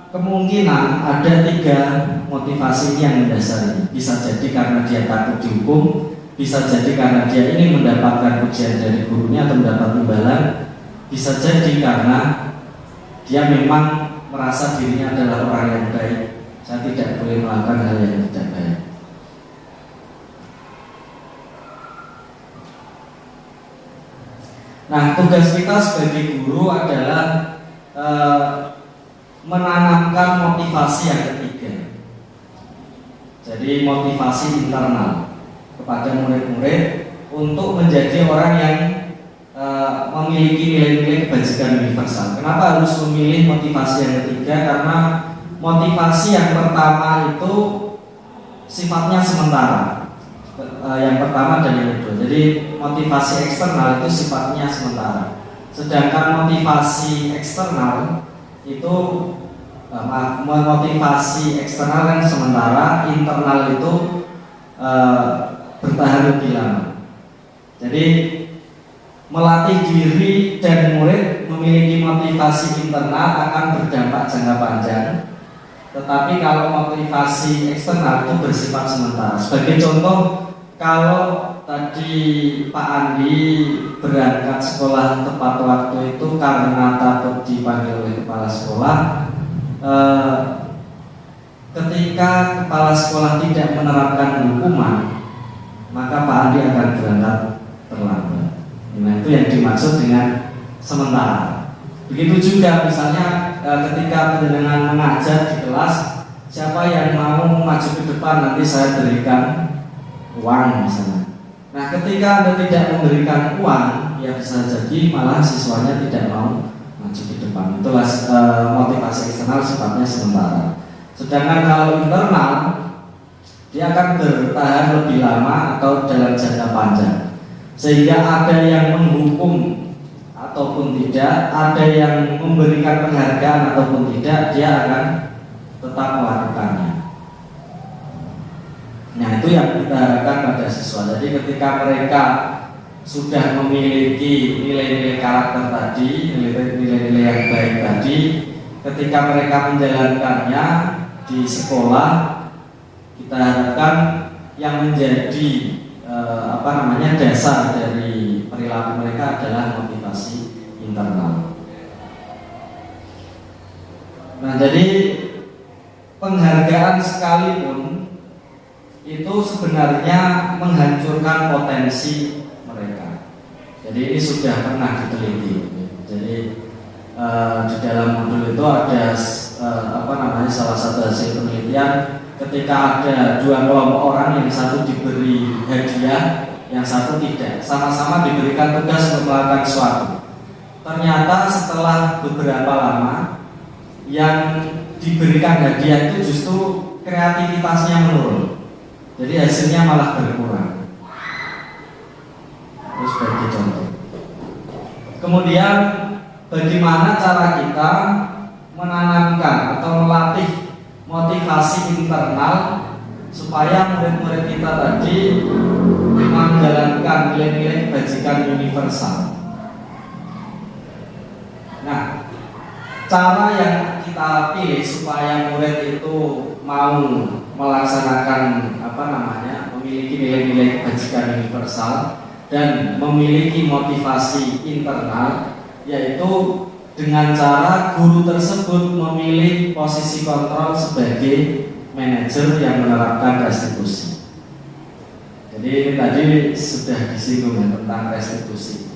G: kemungkinan ada 3 motivasi ini yang mendasari. Bisa jadi karena dia takut dihukum, bisa jadi karena dia ingin mendapatkan pujian dari gurunya atau mendapat imbalan, bisa jadi karena dia memang merasa dirinya adalah orang yang baik. Saya tidak boleh melakukan hal yang tidak baik. Nah, tugas kita sebagai guru adalah menanamkan motivasi yang ketiga. Jadi motivasi internal kepada murid-murid untuk menjadi orang yang memiliki nilai-nilai kebajikan universal. Kenapa harus memilih motivasi yang ketiga? Karena motivasi yang pertama itu sifatnya sementara. Yang pertama dan yang kedua. Jadi motivasi eksternal itu sifatnya sementara. Sedangkan motivasi eksternal itu motivasi eksternal yang sementara, internal itu bertahan lebih lama. Jadi melatih diri dan murid memiliki motivasi internal akan berdampak jangka panjang. Tetapi kalau motivasi eksternal itu bersifat sementara. Sebagai contoh, kalau tadi Pak Andi berangkat sekolah tepat waktu itu karena takut dipanggil oleh kepala sekolah, ketika kepala sekolah tidak menerapkan hukuman, maka Pak Andi akan berangkat terlambat. Nah, itu yang dimaksud dengan sementara. Begitu juga misalnya ketika penjenengan mengajar di kelas, siapa yang mau maju ke depan nanti saya berikan uang misalnya. Nah, ketika Anda tidak memberikan uang, ya bisa jadi malah siswanya tidak mau maju ke depan. Itulah motivasi eksternal sifatnya sementara. Sedangkan kalau internal, dia akan bertahan lebih lama atau dalam jangka panjang. sehingga ada yang menghukum ataupun tidak, ada yang memberikan penghargaan ataupun tidak, dia akan tetap melakukannya. Nah, itu yang kita harapkan pada siswa. Jadi ketika mereka sudah memiliki nilai-nilai karakter tadi, nilai-nilai yang baik tadi, ketika mereka menjalankannya di sekolah, kita harapkan yang menjadi dasar dari perilaku mereka adalah motivasi internal. Nah, jadi penghargaan sekalipun itu sebenarnya menghancurkan potensi mereka. Jadi ini sudah pernah diteliti. Jadi di dalam modul itu ada salah satu hasil penelitian. Ketika ada dua kelompok orang, yang satu diberi hadiah, yang satu tidak, sama-sama diberikan tugas untuk melakukan sesuatu. Ternyata setelah beberapa lama, yang diberikan hadiah itu justru kreativitasnya menurun. Jadi hasilnya malah berkurang. Terus sebagai contoh. Kemudian bagaimana cara kita menanamkan atau melatih motivasi internal supaya murid-murid kita tadi menjalankan nilai-nilai kebajikan universal. Nah, cara yang kita pilih supaya murid itu mau melaksanakan memiliki nilai-nilai kebajikan universal dan memiliki motivasi internal, yaitu dengan cara guru tersebut memilih posisi kontrol sebagai manajer yang menerapkan restitusi. Jadi ini tadi sudah disinggung tentang restitusi.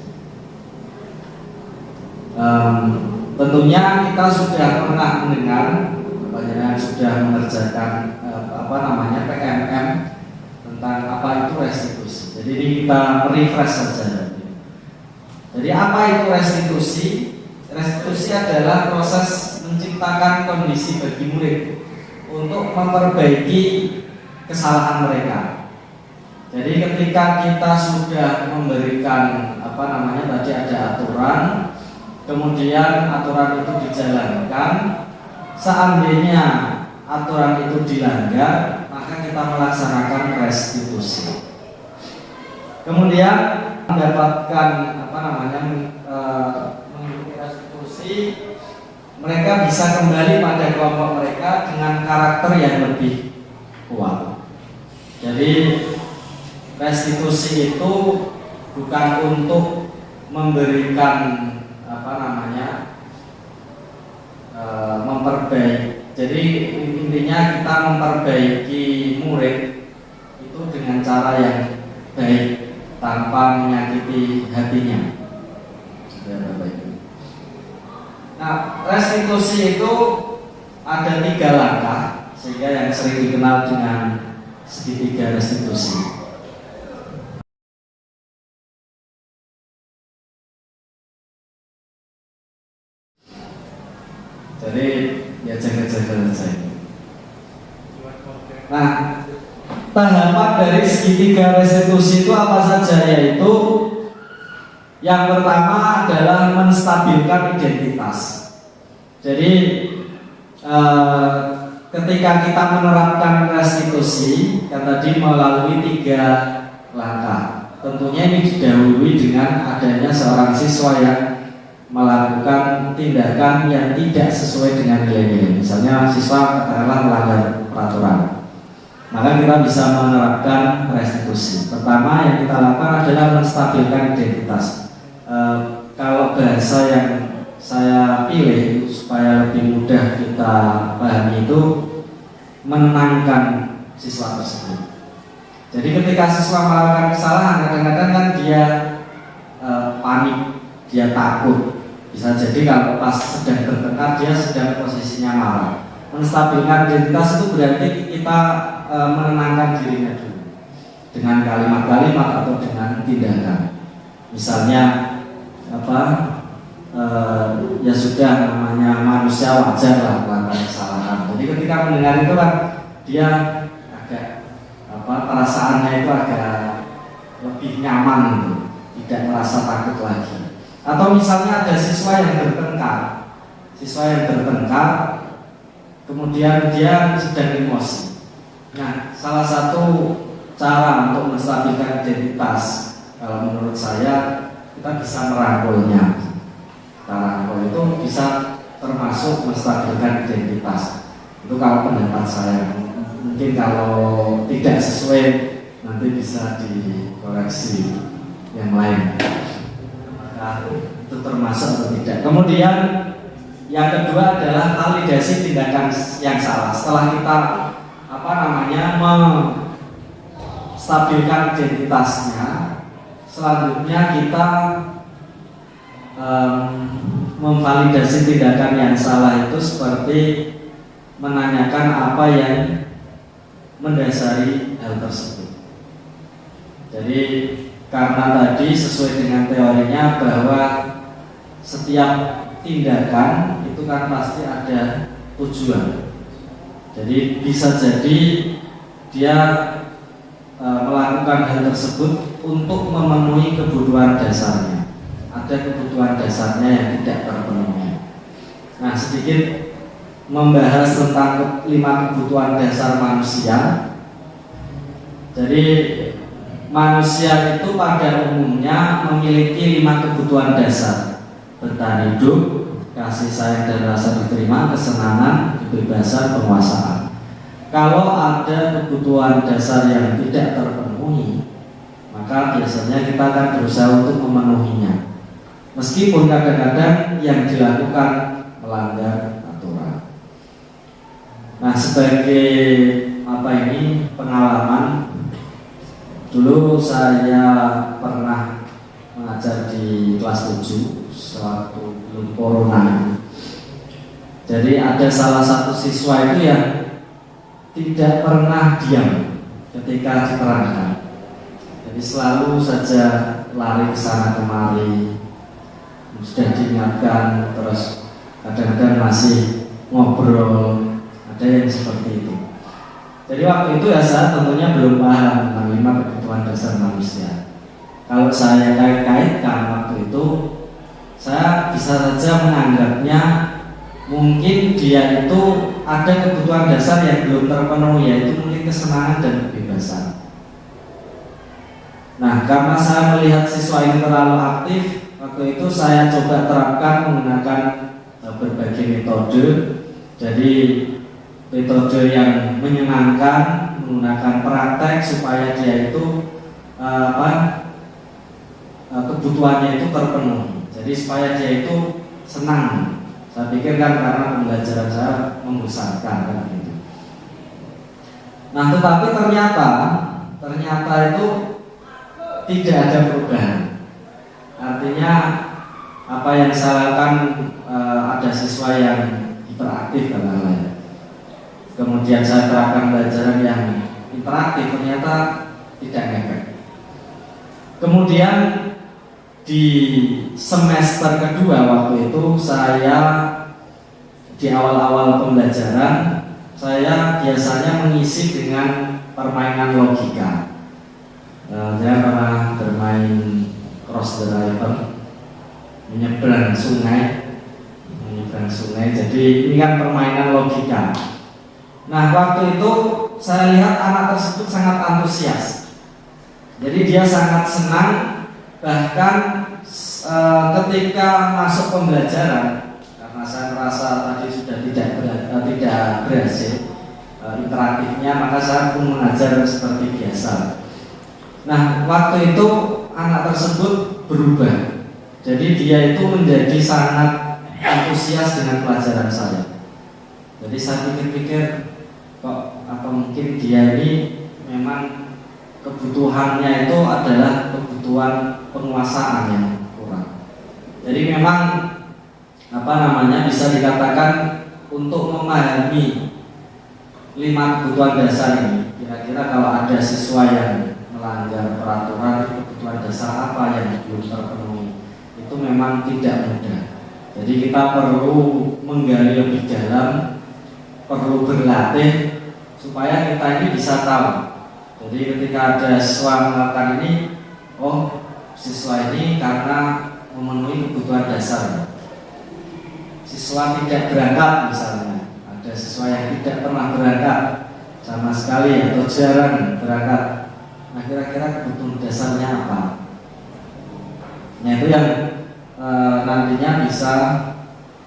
G: Tentunya kita sudah pernah mendengar, banyak sudah mengerjakan PMM tentang apa itu restitusi. Jadi ini kita refresh saja. Jadi apa itu restitusi? Restitusi adalah proses menciptakan kondisi bagi murid untuk memperbaiki kesalahan mereka. Jadi ketika kita sudah memberikan tadi ada aturan, kemudian aturan itu dijalankan, seandainya aturan itu dilanggar, maka kita melaksanakan restitusi. Kemudian mendapatkan mengikuti restitusi, mereka bisa kembali pada kelompok mereka dengan karakter yang lebih kuat. Jadi restitusi itu bukan untuk memberikan memperbaiki. Jadi intinya kita memperbaiki murid itu dengan cara yang baik tanpa menyakiti hatinya. Nah, restitusi itu ada 3 langkah, sehingga yang sering dikenal dengan segitiga restitusi. Jadi ya jaga-jaga saja. Nah, tahapan dari segitiga restitusi itu apa saja? Yaitu yang pertama adalah menstabilkan identitas. Jadi ketika kita menerapkan restitusi, kan tadi melalui 3 langkah. Tentunya ini didahului dengan adanya seorang siswa yang melakukan tindakan yang tidak sesuai dengan nilai-nilai. Misalnya siswa katakanlah melanggar peraturan, maka kita bisa menerapkan restitusi. Pertama yang kita lakukan adalah menstabilkan identitas. Kalau bahasa yang saya pilih supaya lebih mudah kita pahami itu menenangkan siswa tersebut. Jadi ketika siswa melakukan kesalahan, kadang-kadang kan dia panik, dia takut. Bisa jadi kalau pas sedang bertengkar dia sedang posisinya marah. Menstabilkan identitas itu berarti kita menenangkan dirinya dulu dengan kalimat-kalimat atau dengan tindakan. Misalnya ya sudah, namanya manusia, wajar lah melakukan kesalahan. Jadi ketika mendengar itu kan dia agak perasaannya itu agak lebih nyaman gitu. tidak merasa takut lagi. Atau misalnya ada siswa yang bertengkar, kemudian dia sedang emosi. Nah, salah satu cara untuk menstabilkan identitas, kalau menurut saya, kita bisa merangkulnya. Rangkul itu bisa termasuk menstabilkan identitas. Itu kalau pendapat saya. Mungkin kalau tidak sesuai nanti bisa dikoreksi yang lain. Maka itu termasuk atau tidak. Kemudian yang kedua adalah validasi tindakan yang salah. Setelah kita menstabilkan identitasnya, selanjutnya kita memvalidasi tindakan yang salah itu seperti menanyakan apa yang mendasari hal tersebut. Jadi karena tadi sesuai dengan teorinya bahwa setiap tindakan itu kan pasti ada tujuan. Jadi bisa jadi dia melakukan hal tersebut untuk memenuhi kebutuhan dasarnya. Ada kebutuhan dasarnya yang tidak terpenuhi. Nah, sedikit membahas tentang 5 kebutuhan dasar manusia. Jadi manusia itu pada umumnya memiliki 5 kebutuhan dasar: bertahan hidup, kasih sayang dan rasa diterima, kesenangan, kebebasan, penguasaan. Kalau ada kebutuhan dasar yang tidak terpenuhi, maka biasanya kita akan berusaha untuk memenuhinya, meskipun kadang-kadang yang dilakukan melanggar aturan. Nah, sebagai pengalaman, dulu saya pernah mengajar di kelas 7 sewaktu belum corona. Jadi ada salah satu siswa itu yang tidak pernah diam ketika diterangkan. Jadi selalu saja lari ke sana kemari, sudah diingatkan, terus kadang-kadang masih ngobrol. Ada yang seperti itu. Jadi waktu itu ya saya tentunya belum paham tentang 5 kebutuhan dasar manusia. Kalau saya kait-kaitkan waktu itu, saya bisa saja menganggapnya mungkin dia itu ada kebutuhan dasar yang belum terpenuhi, yaitu mungkin kesenangan dan kebebasan. Nah, karena saya melihat siswa ini terlalu aktif, waktu itu saya coba terapkan menggunakan berbagai metode. Jadi metode yang menyenangkan, menggunakan praktek supaya dia itu kebutuhannya itu terpenuhi. Jadi supaya dia itu senang. Saya pikir kan karena pembelajaran saya membosankan kan gitu. Nah, tetapi ternyata itu tidak ada perubahan. Artinya apa yang saya lakukan, ada siswa yang hiperaktif dan lain-lain. Kemudian saya terapkan pelajaran yang interaktif, ternyata tidak ngefek. Kemudian di semester kedua waktu itu saya di awal-awal pembelajaran saya biasanya mengisi dengan permainan logika. Saya pernah bermain cross the river, menyeberang sungai. Jadi ini kan permainan logika. Nah, waktu itu saya lihat anak tersebut sangat antusias. Jadi dia sangat senang, bahkan ketika masuk pembelajaran, karena saya merasa tadi sudah tidak berhasil interaktifnya, maka saya pun mengajar seperti biasa. Nah, waktu itu anak tersebut berubah. Jadi dia itu menjadi sangat antusias dengan pelajaran saya. Jadi saya pikir-pikir, kok apa mungkin dia ini memang kebutuhannya itu adalah kebutuhan penguasaan yang kurang. Jadi memang bisa dikatakan untuk memahami 5 kebutuhan dasar ini, kira-kira kalau ada siswa yang melanggar peraturan, kebutuhan dasar apa yang belum terpenuhi, itu memang tidak mudah. Jadi kita perlu menggali lebih dalam, perlu berlatih supaya kita ini bisa tahu. Jadi ketika ada siswa melakukan ini, oh siswa ini karena memenuhi kebutuhan dasar. Siswa tidak berangkat misalnya, ada siswa yang tidak pernah berangkat sama sekali atau jarang berangkat. Nah, kira-kira kebutuhan dasarnya apa? Nah, itu yang nantinya bisa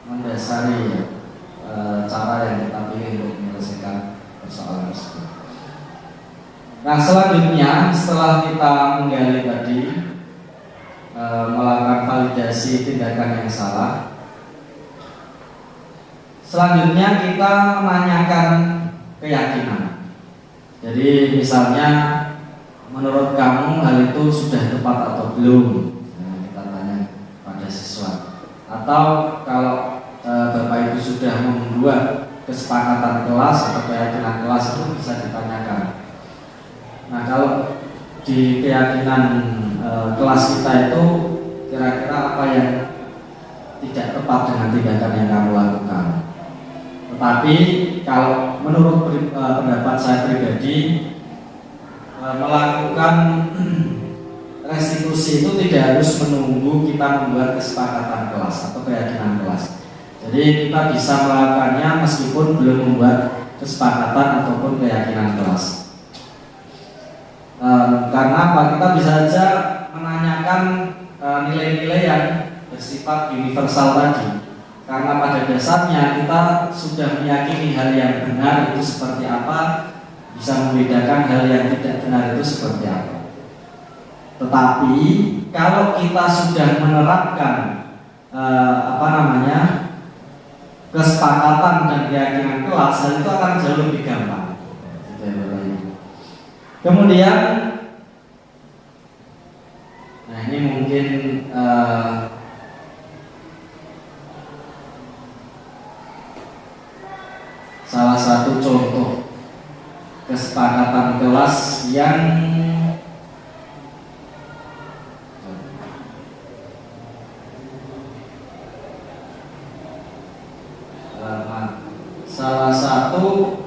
G: mendasari cara yang kita pilih untuk menyelesaikan persoalan tersebut. Nah, selanjutnya setelah kita menggali tadi, melakukan validasi tindakan yang salah, selanjutnya kita menanyakan keyakinan. Jadi misalnya, menurut kamu hal itu sudah tepat atau belum? Nah, kita tanya pada siswa. Atau kalau Bapak Ibu sudah membuat kesepakatan kelas atau keyakinan kelas, itu bisa ditanyakan. Nah, kalau di keyakinan kelas kita itu kira-kira apa yang tidak tepat dengan tindakan yang kamu lakukan. Tetapi kalau menurut pendapat saya pribadi, melakukan restitusi itu tidak harus menunggu kita membuat kesepakatan kelas atau keyakinan kelas. Jadi kita bisa melakukannya meskipun belum membuat kesepakatan ataupun keyakinan kelas. Karena apa? Kita bisa saja menanyakan nilai-nilai yang bersifat universal tadi. Karena pada dasarnya kita sudah meyakini hal yang benar itu seperti apa, bisa membedakan hal yang tidak benar itu seperti apa. Tetapi kalau kita sudah menerapkan kesepakatan dan keyakinan kelas, hal itu akan jauh lebih gampang. Kemudian, nah ini mungkin salah satu contoh kesepakatan kelas yang salah satu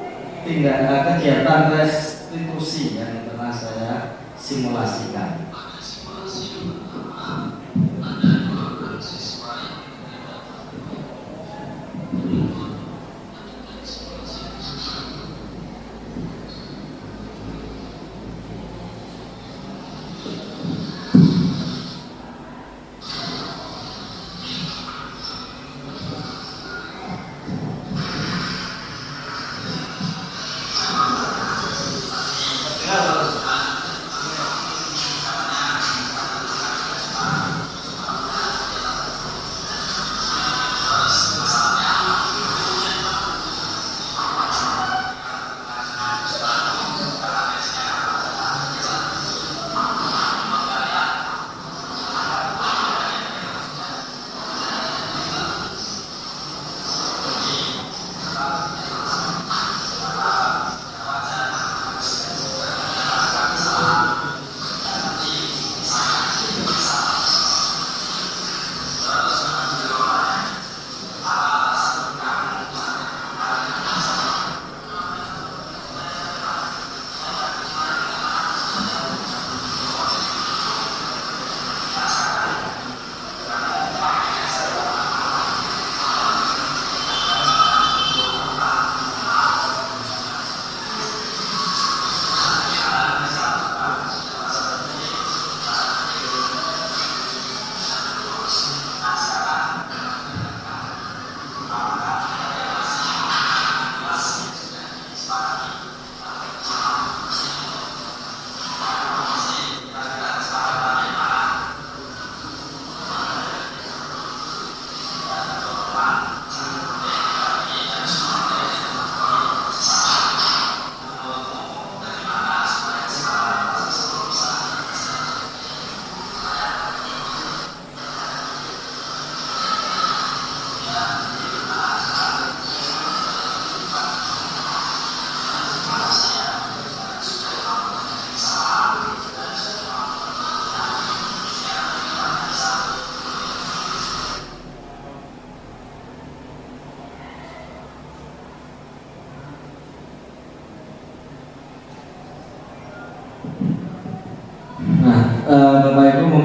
G: kegiatan restitusi yang pernah saya simulasikan.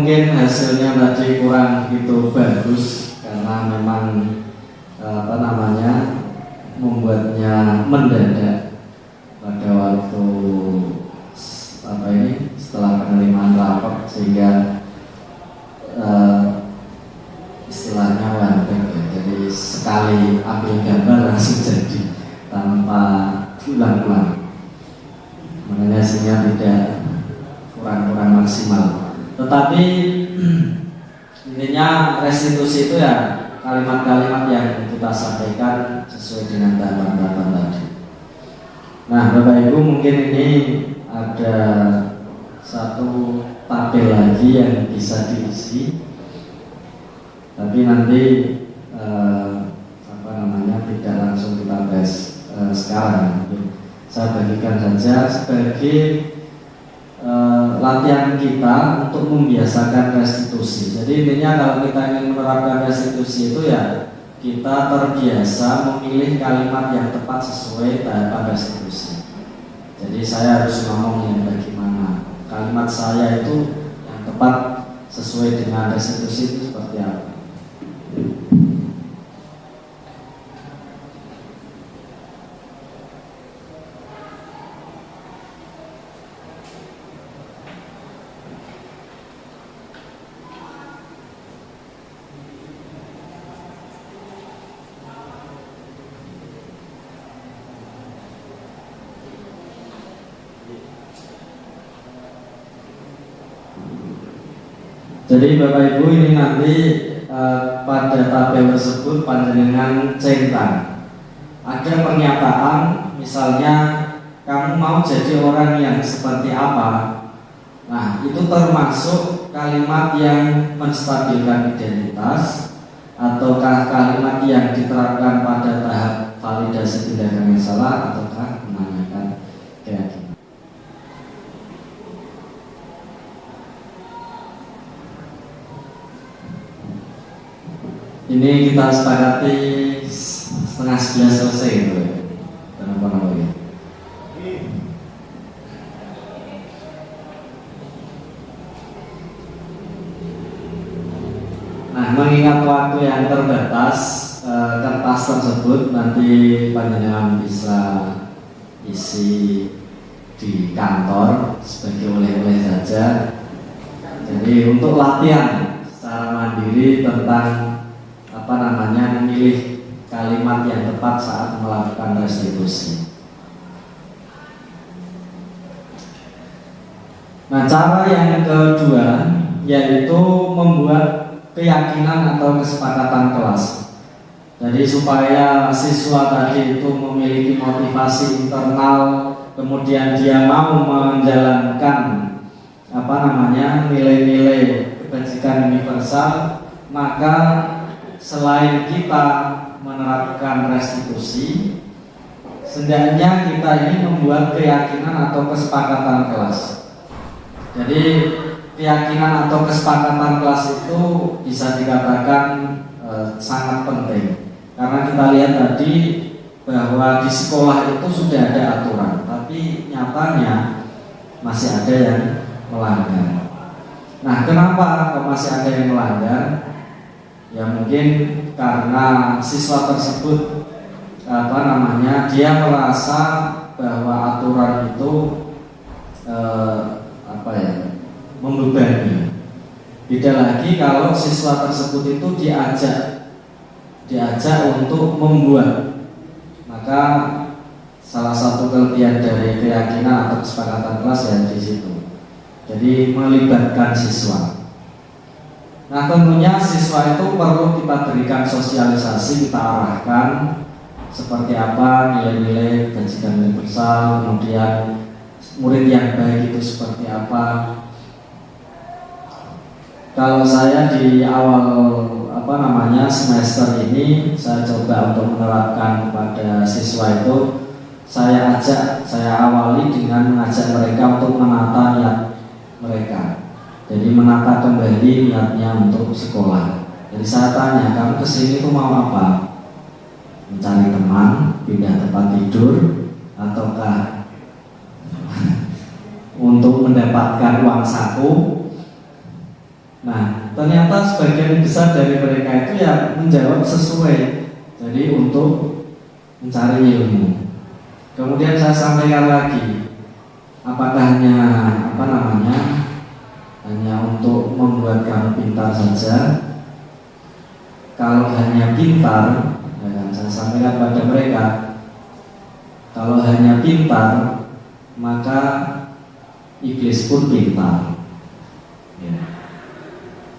G: mungkin hasilnya tadi kurang begitu bagus karena memang membuatnya mendadak pada waktu setelah penerimaan rapor, sehingga istilahnya one take ya. Jadi sekali ambil gambar langsung jadi tanpa ulang-ulang, makanya hasilnya tidak kurang maksimal. Tetapi intinya restitusi itu ya kalimat-kalimat yang kita sampaikan sesuai dengan tahapan-tahapan tadi. Nah, Bapak Ibu, mungkin ini ada satu tabel lagi yang bisa diisi, tapi nanti tidak langsung kita bahas sekarang. Saya bagikan saja sebagai latihan kita untuk membiasakan restitusi. Jadi intinya kalau kita ingin menerapkan restitusi itu ya kita terbiasa memilih kalimat yang tepat sesuai tahapan restitusi. Jadi saya harus ngomong yang bagaimana kalimat saya itu yang tepat sesuai dengan restitusi itu seperti apa. Jadi Bapak Ibu, ini nanti pada tabel tersebut panjenengan centang. Ada pernyataan, misalnya kamu mau jadi orang yang seperti apa. Nah, itu termasuk kalimat yang menstabilkan identitas, ataukah kalimat yang diterapkan pada tahap validasi tindakan yang salah, ataukah menanyakan keyakinan. Ini kita sepakati 10:30 selesai gitu ya. Kenapa ya? Nah, mengingat waktu yang terbatas, kertas tersebut nanti panjenengan bisa isi di kantor sebagai oleh-oleh saja. Jadi untuk latihan secara mandiri tentang memilih kalimat yang tepat saat melakukan restitusi. Nah, cara yang kedua yaitu membuat keyakinan atau kesepakatan kelas. Jadi supaya siswa tadi itu memiliki motivasi internal, kemudian dia mau menjalankan nilai-nilai kebajikan universal, maka selain kita menerapkan restitusi, setidaknya kita ini membuat keyakinan atau kesepakatan kelas. Jadi keyakinan atau kesepakatan kelas itu bisa dikatakan sangat penting, karena kita lihat tadi bahwa di sekolah itu sudah ada aturan, tapi nyatanya masih ada yang melanggar. Nah, kenapa kok masih ada yang melanggar? Ya mungkin karena siswa tersebut dia merasa bahwa aturan itu membebani. Beda lagi kalau siswa tersebut itu diajak untuk membuat, maka salah satu kelebihan dari keyakinan atau kesepakatan kelas ya di situ. Jadi melibatkan siswa. Nah, tentunya siswa itu perlu kita berikan sosialisasi, kita arahkan seperti apa nilai-nilai kebajikan universal, kemudian murid yang baik itu seperti apa. Kalau saya di awal semester ini saya coba untuk menerapkan kepada siswa itu, saya awali dengan mengajak mereka untuk menata niat mereka. Jadi menata kembali niatnya untuk sekolah. Jadi saya tanya, kamu kesini tuh mau apa? Mencari teman, pindah tempat tidur, ataukah untuk mendapatkan uang saku? Nah, ternyata sebagian besar dari mereka itu ya menjawab sesuai, jadi untuk mencari ilmu. Kemudian saya sampaikan lagi, apakah hanya untuk membuat kamu pintar saja? Kalau hanya pintar, ya, saya sampaikan pada mereka, kalau hanya pintar, maka iblis pun pintar. Ya.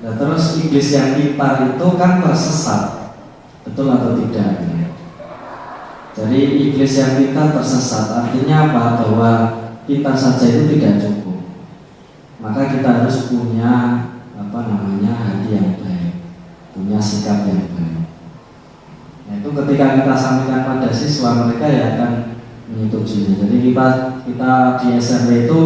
G: Nah, terus iblis yang pintar itu kan tersesat, betul atau tidak? Ya. Jadi iblis yang pintar tersesat, artinya apa? Bahwa pintar saja itu tidak cukup. Maka kita harus punya hati yang baik, punya sikap yang baik. Nah, itu ketika kita sampaikan pada siswa, mereka ya akan menyetujuinya. Jadi kita di SMP itu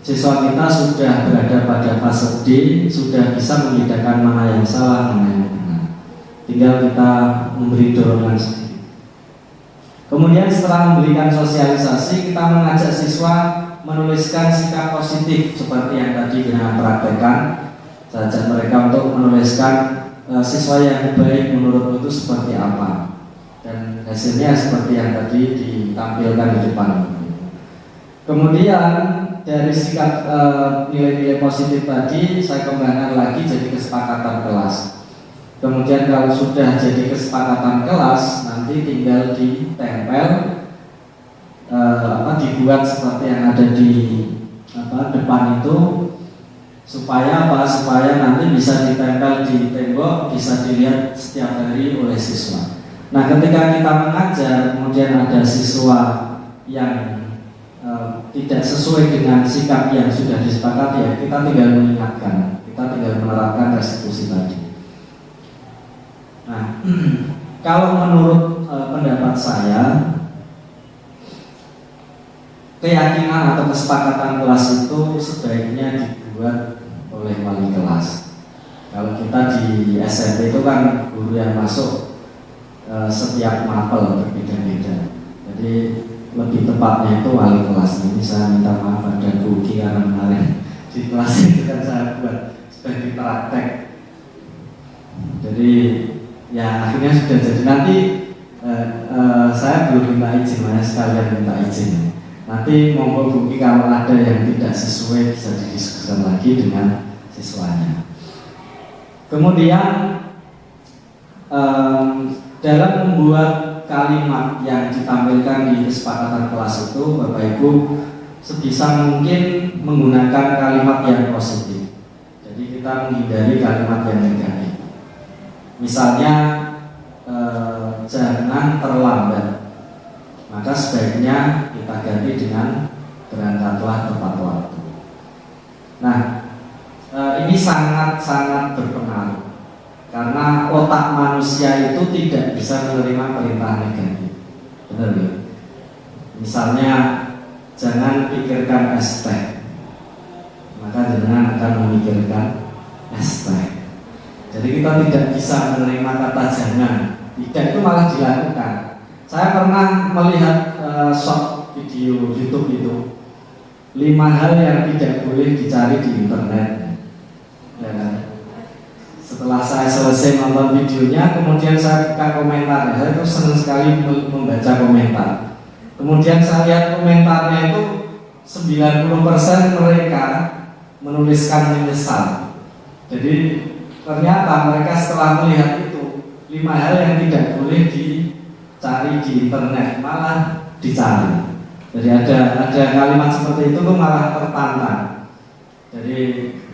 G: siswa kita sudah berada pada fase D, sudah bisa membedakan mana yang salah, mana yang benar. Tinggal kita memberi dorongan sedikit. Kemudian setelah memberikan sosialisasi, kita mengajak siswa menuliskan sikap positif seperti yang tadi dengan praktekan. Saya ajak mereka untuk menuliskan siswa yang baik menurutmu itu seperti apa, dan hasilnya seperti yang tadi ditampilkan di depan. Kemudian dari sikap nilai-nilai positif tadi saya kembangkan lagi jadi kesepakatan kelas. Kemudian kalau sudah jadi kesepakatan kelas, nanti tinggal ditempel, dibuat seperti yang ada di depan itu, supaya nanti bisa ditempel di tembok, bisa dilihat setiap hari oleh siswa. Nah, ketika kita mengajar, kemudian ada siswa yang tidak sesuai dengan sikap yang sudah disepakati, ya kita tinggal mengingatkan, kita tinggal menerapkan restitusi tadi. Nah, kalau menurut pendapat saya, keyakinan atau kesepakatan kelas itu sebaiknya dibuat oleh wali kelas. Kalau kita di SMP itu kan guru yang masuk setiap mapel berbeda-beda. Jadi lebih tepatnya itu wali kelas. Ini saya minta maaf pada Bu Ki karena kemarin di kelas itu kan saya buat sebagai praktek. Jadi ya akhirnya sudah jadi. Nanti saya belum minta izin, mana sekalian minta izin. Nanti monggo Bu Ki kalau ada yang tidak sesuai bisa didiskusikan lagi dengan siswanya. Kemudian dalam membuat kalimat yang ditampilkan di kesepakatan kelas itu, Bapak Ibu sebisa mungkin menggunakan kalimat yang positif. Jadi kita menghindari kalimat yang negatif. Misalnya jangan terlambat, maka sebaiknya kita ganti dengan berangkatlah tepat waktu. Nah, ini sangat-sangat berpengaruh karena otak manusia itu tidak bisa menerima perintah negatif. Benar ya? Misalnya jangan pikirkan es teh, maka jangan akan memikirkan es teh. Jadi kita tidak bisa menerima kata jangan. Tidak, itu malah dilakukan. Saya pernah melihat short video YouTube itu 5 hal yang tidak boleh dicari di internet. Ya kan? Setelah saya selesai nonton videonya, kemudian saya buka komentar. Saya itu senang sekali membaca komentar. Kemudian saya lihat komentarnya itu 90% mereka menuliskan menyesal. Jadi ternyata mereka setelah melihat itu 5 hal yang tidak boleh dicari di internet malah dicari. Jadi ada kalimat seperti itu tuh malah tertantang. Jadi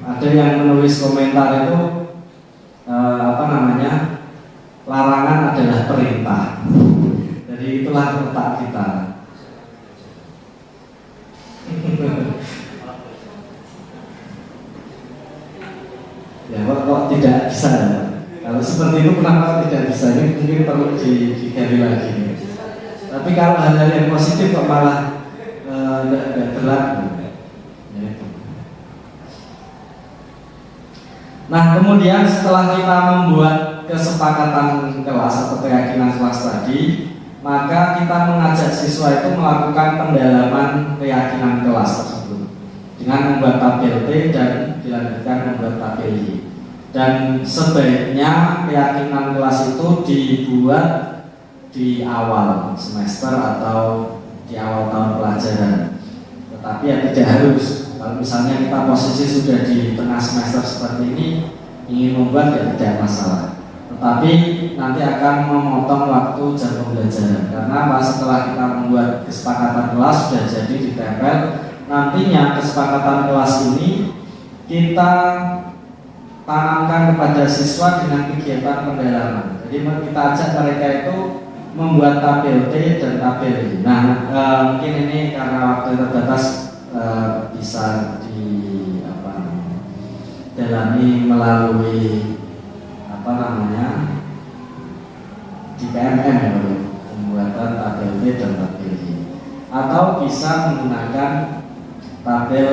G: ada yang menulis komentar itu larangan adalah perintah. Jadi itulah otak kita. Ya kok tidak bisa ya? Kalau seperti itu kenapa tidak bisa? Ini mungkin perlu digali lagi. Tapi kalau hal-hal yang positif kok malah tidak berlaku. Nah, kemudian setelah kita membuat kesepakatan kelas atau keyakinan kelas tadi, maka kita mengajak siswa itu melakukan pendalaman keyakinan kelas tersebut dengan membuat tabel T dan dilanjutkan membuat tabel Y. Dan sebaiknya keyakinan kelas itu dibuat di awal semester atau di awal tahun pelajaran. Tetapi ya tidak harus. Kalau misalnya kita posisi sudah di tengah semester seperti ini, ingin membuat ya tidak masalah. Tetapi nanti akan memotong waktu jam pembelajaran. Karena setelah kita membuat kesepakatan kelas sudah jadi ditempel, nantinya kesepakatan kelas ini kita tanamkan kepada siswa dengan kegiatan pendalaman. Jadi kita ajak mereka itu membuat tabel T dan tabel I. Nah, mungkin ini karena waktu terbatas bisa dalami melalui di PMM ya, pembuatan tabel T dan tabel I. Atau bisa menggunakan tabel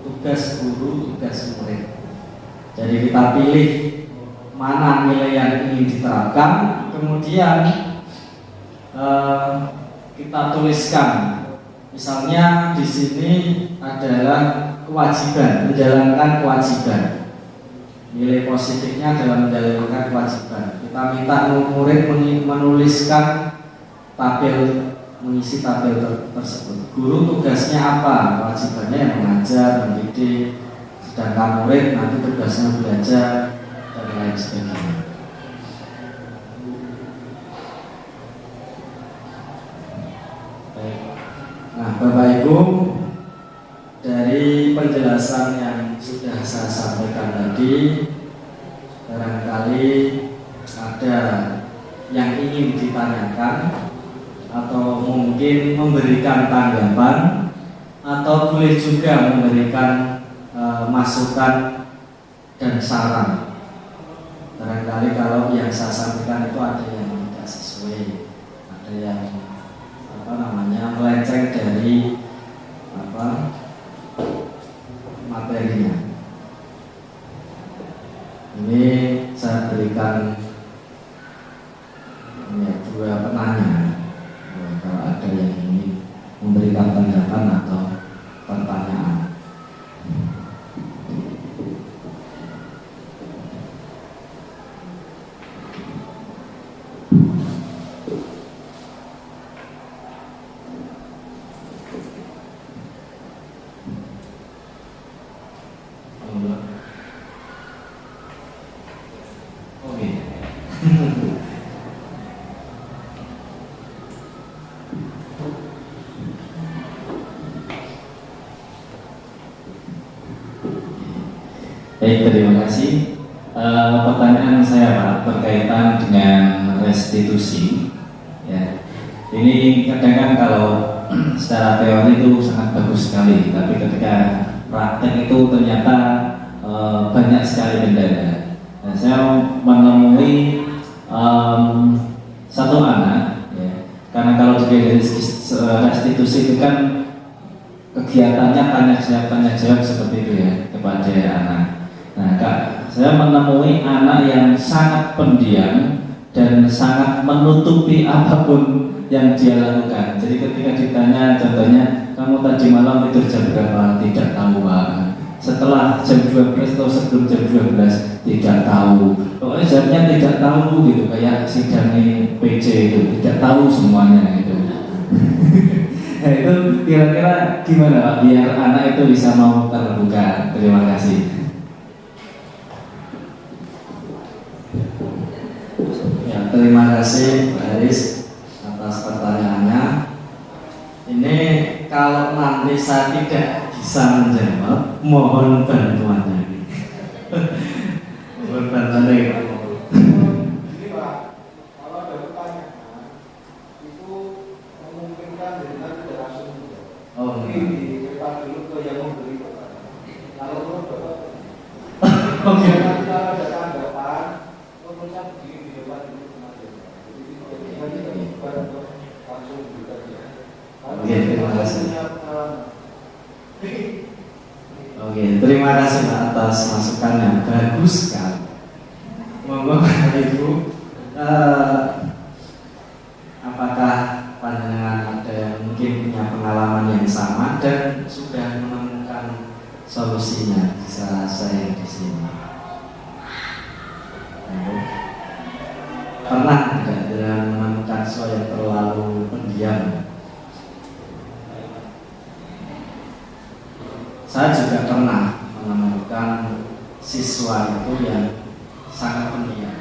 G: tugas guru, tugas murid. Jadi kita pilih mana nilai yang ingin diterapkan, kemudian kita tuliskan. Misalnya di sini adalah kewajiban, menjalankan kewajiban. Nilai positifnya dalam menjalankan kewajiban. Kita minta murid menuliskan tabel, mengisi tabel tersebut. Guru tugasnya apa? Kewajibannya yang mengajar, mendidik. Sedangkan murid nanti tugasnya belajar dan lain sebagainya. Baik. Nah, Bapak Ibu, dari penjelasan yang sudah saya sampaikan tadi, barangkali ada yang ingin ditanyakan atau mungkin memberikan tanggapan atau boleh juga memberikan masukan dan saran. Barangkali kalau yang saya sampaikan itu ada yang tidak sesuai, ada yang melenceng dari materinya. Ini saya berikan dua penanya. Kalau ada yang ingin memberikan tanggapan atau pertanyaan. Baik, terima kasih. Pertanyaan saya Pak berkaitan dengan restitusi. Ya, ini kadang kan kalau secara teori itu sangat bagus sekali, tapi ketika praktek itu ternyata banyak sekali kendala. Nah, saya menemui satu anak, ya, karena kalau dari restitusi itu kan kegiatannya tanya jawab seperti itu ya kepada anak. Nah, Kak, saya menemui anak yang sangat pendiam dan sangat menutupi apapun yang dia lakukan. Jadi ketika ditanya, contohnya, kamu tadi malam tidur jam berapa? Tidak tahu, Pak. Setelah jam 12 atau sebelum jam 12? Tidak tahu. Pokoknya jawabnya tidak tahu gitu, kayak sidangnya PC itu, tidak tahu semuanya gitu. Nah, itu kira-kira gimana Pak biar anak itu bisa mau terbuka? Terima kasih. Terima kasih Pak Haris atas pertanyaannya. Ini kalau nanti saya tidak bisa menjawab, mohon bantuannya. Mohon bantuannya.
D: Jadi Pak, kalau ada pertanyaan itu memungkinkan dengan tidak langsung menjawab.
G: Oh,
D: Ini kita dulu ke yang memberi pertanyaan. Kalau menurut Bapak,
G: oke.
D: kalau ada tanggapan, menurut begini di depan itu.
G: Oke, terima kasih. Oke, terima kasih Pak atas masukannya, bagus sekali. Monggo Bapak Ibu, apakah panjenengan ada yang mungkin punya pengalaman yang sama dan sudah menemukan solusinya? Bisa saya di sini. pernah tidak menemukan siswa yang terlalu pendiam? Saya juga pernah menemukan siswa itu yang sangat pendiam.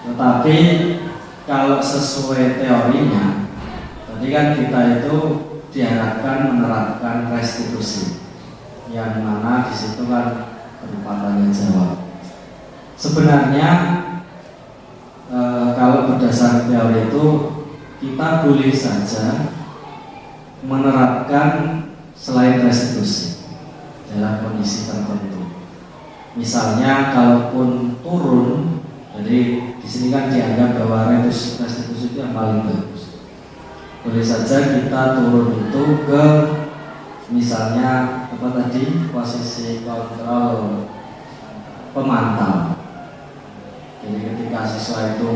G: Tetapi kalau sesuai teorinya, tadi kan kita itu diharapkan menerapkan restitusi, yang mana di situ kan berupa tanya jawab. Sebenarnya kalau berdasar teori itu kita boleh saja menerapkan selain restitusi dalam kondisi tertentu. Misalnya kalaupun turun, jadi di sini kan dianggap bahwa restitusi itu yang paling bagus. Boleh saja kita turun itu ke misalnya apa tadi, posisi kontrol pemantau. Jadi ketika siswa itu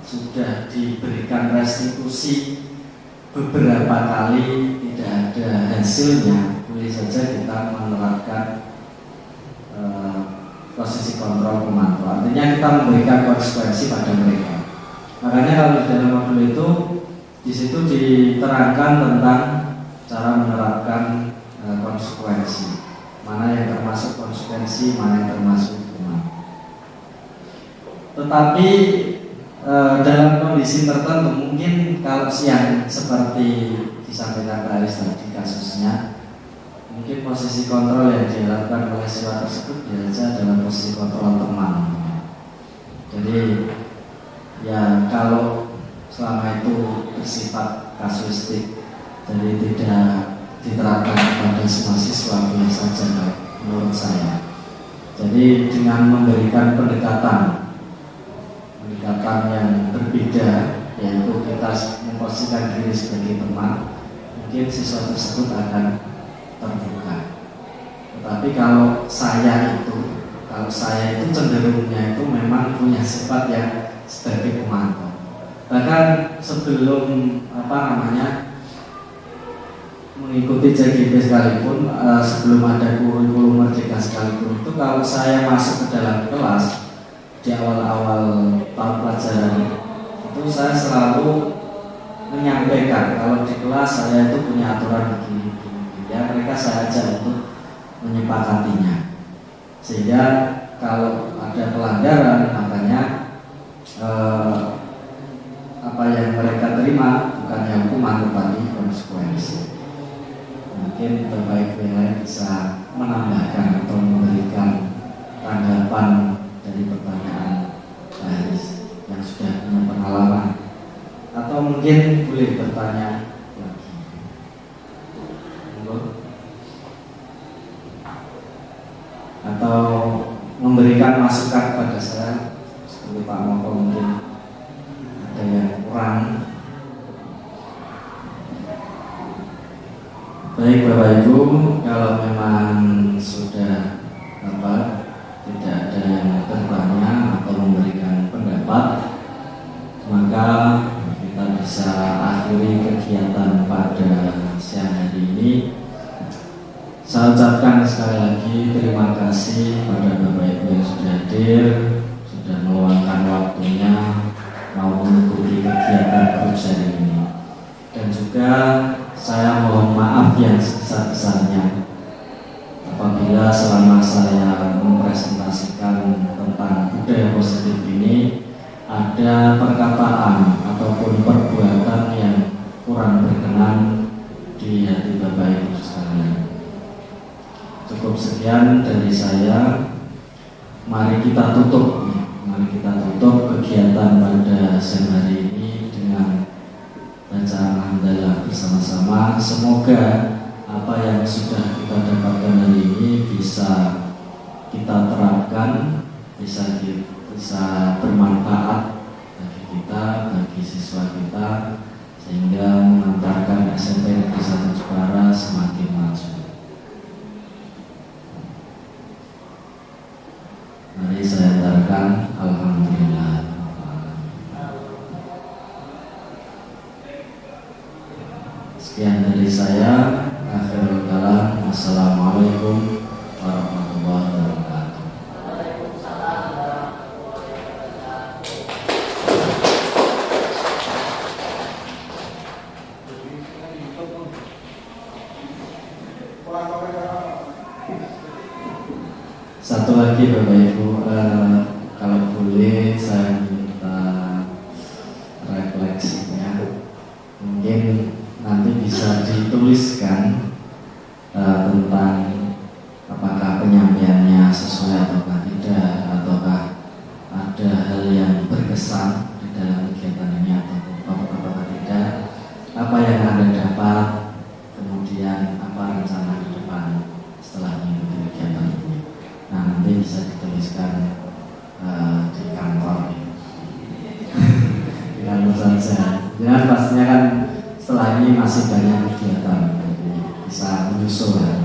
G: sudah diberikan restitusi beberapa kali tidak ada hasilnya, boleh saja kita menerapkan posisi kontrol pemantau. Artinya kita memberikan konsekuensi pada mereka. Makanya kalau di dalam modul itu di situ diterangkan tentang cara menerapkan konsekuensi, mana yang termasuk konsekuensi, mana yang termasuk hukuman. Tetapi dalam kondisi tertentu, mungkin kalau yang seperti disampaikan Pak Aris tadi kasusnya, mungkin posisi kontrol yang dilakukan oleh siswa tersebut biasa dalam posisi kontrol teman. Jadi ya kalau selama itu bersifat kasuistik, jadi tidak diterapkan kepada semua siswa, biasa saja menurut saya. Jadi dengan memberikan pendekatan yang berbeda, yaitu kita memposisikan diri sebagai teman, mungkin siswa tersebut akan terbuka. Tetapi kalau saya itu cenderungnya itu memang punya sifat yang sebagai pemantau. Bahkan sebelum mengikuti JGP sekalipun, sebelum ada kurikulum merdeka sekalipun, itu kalau saya masuk ke dalam kelas di awal-awal tahun pelajaran itu saya selalu menyampaikan kalau di kelas saya itu punya aturan begini, ya mereka saya ajak untuk menyepakatinya, sehingga kalau ada pelanggaran makanya apa yang mereka terima bukannya hukuman tetapi konsekuensi. Mungkin terbaik yang lain bisa menambahkan atau memberikan tanggapan dari pertanyaan Haris yang sudah punya pengalaman, atau mungkin boleh bertanya lagi. Atau memberikan masukan kepada saya seperti Pak Moko, mungkin ada yang kurang. Baik Bapak Ibu, kalau memang sudah tidak ada yang bertanya atau memberikan pendapat, maka kita bisa akhiri kegiatan pada siang hari ini. Saya ucapkan sekali lagi terima kasih pada Bapak Ibu yang sudah hadir, sudah meluangkan waktunya mau mengikuti kegiatan grup hari ini. Dan juga saya mohon maaf yang sebesar-besarnya apabila selama saya mempresentasikan tentang budaya positif ini ada perkataan ataupun perbuatan yang kurang berkenan di hati Bapak Ibu sekalian. Cukup sekian dari saya. Mari kita tutup kegiatan pada siang hari ini dengan bacaan hamdalah bersama-sama. Semoga apa yang sudah kita dapatkan hari ini bisa kita terapkan, bisa bermanfaat bagi kita, bagi siswa kita, sehingga mengantarkan SMP Negeri 1 Jepara semakin maju. Mari saya antarkan alhamdulillah. Sekian dari saya. Akhirul kalam. Wassalamualaikum warahmatullahi wabarakatuh. pagi Bapak Ibu. Kalau boleh saya minta refleksinya, mungkin nanti bisa dituliskan tentang apakah penyampaiannya sesuai ataukah tidak, ataukah ada hal yang berkesan di dalam kegiatan ini ataukah tidak, apa yang Anda dapat, kemudian apa rencana ke depan setelah mengikuti kegiatan ini. Nah, nanti bisa dituliskan di kantor dengan pesan saya. Dengan pastinya kan setelah ini masih banyak kegiatan, jadi bisa menyusul ya.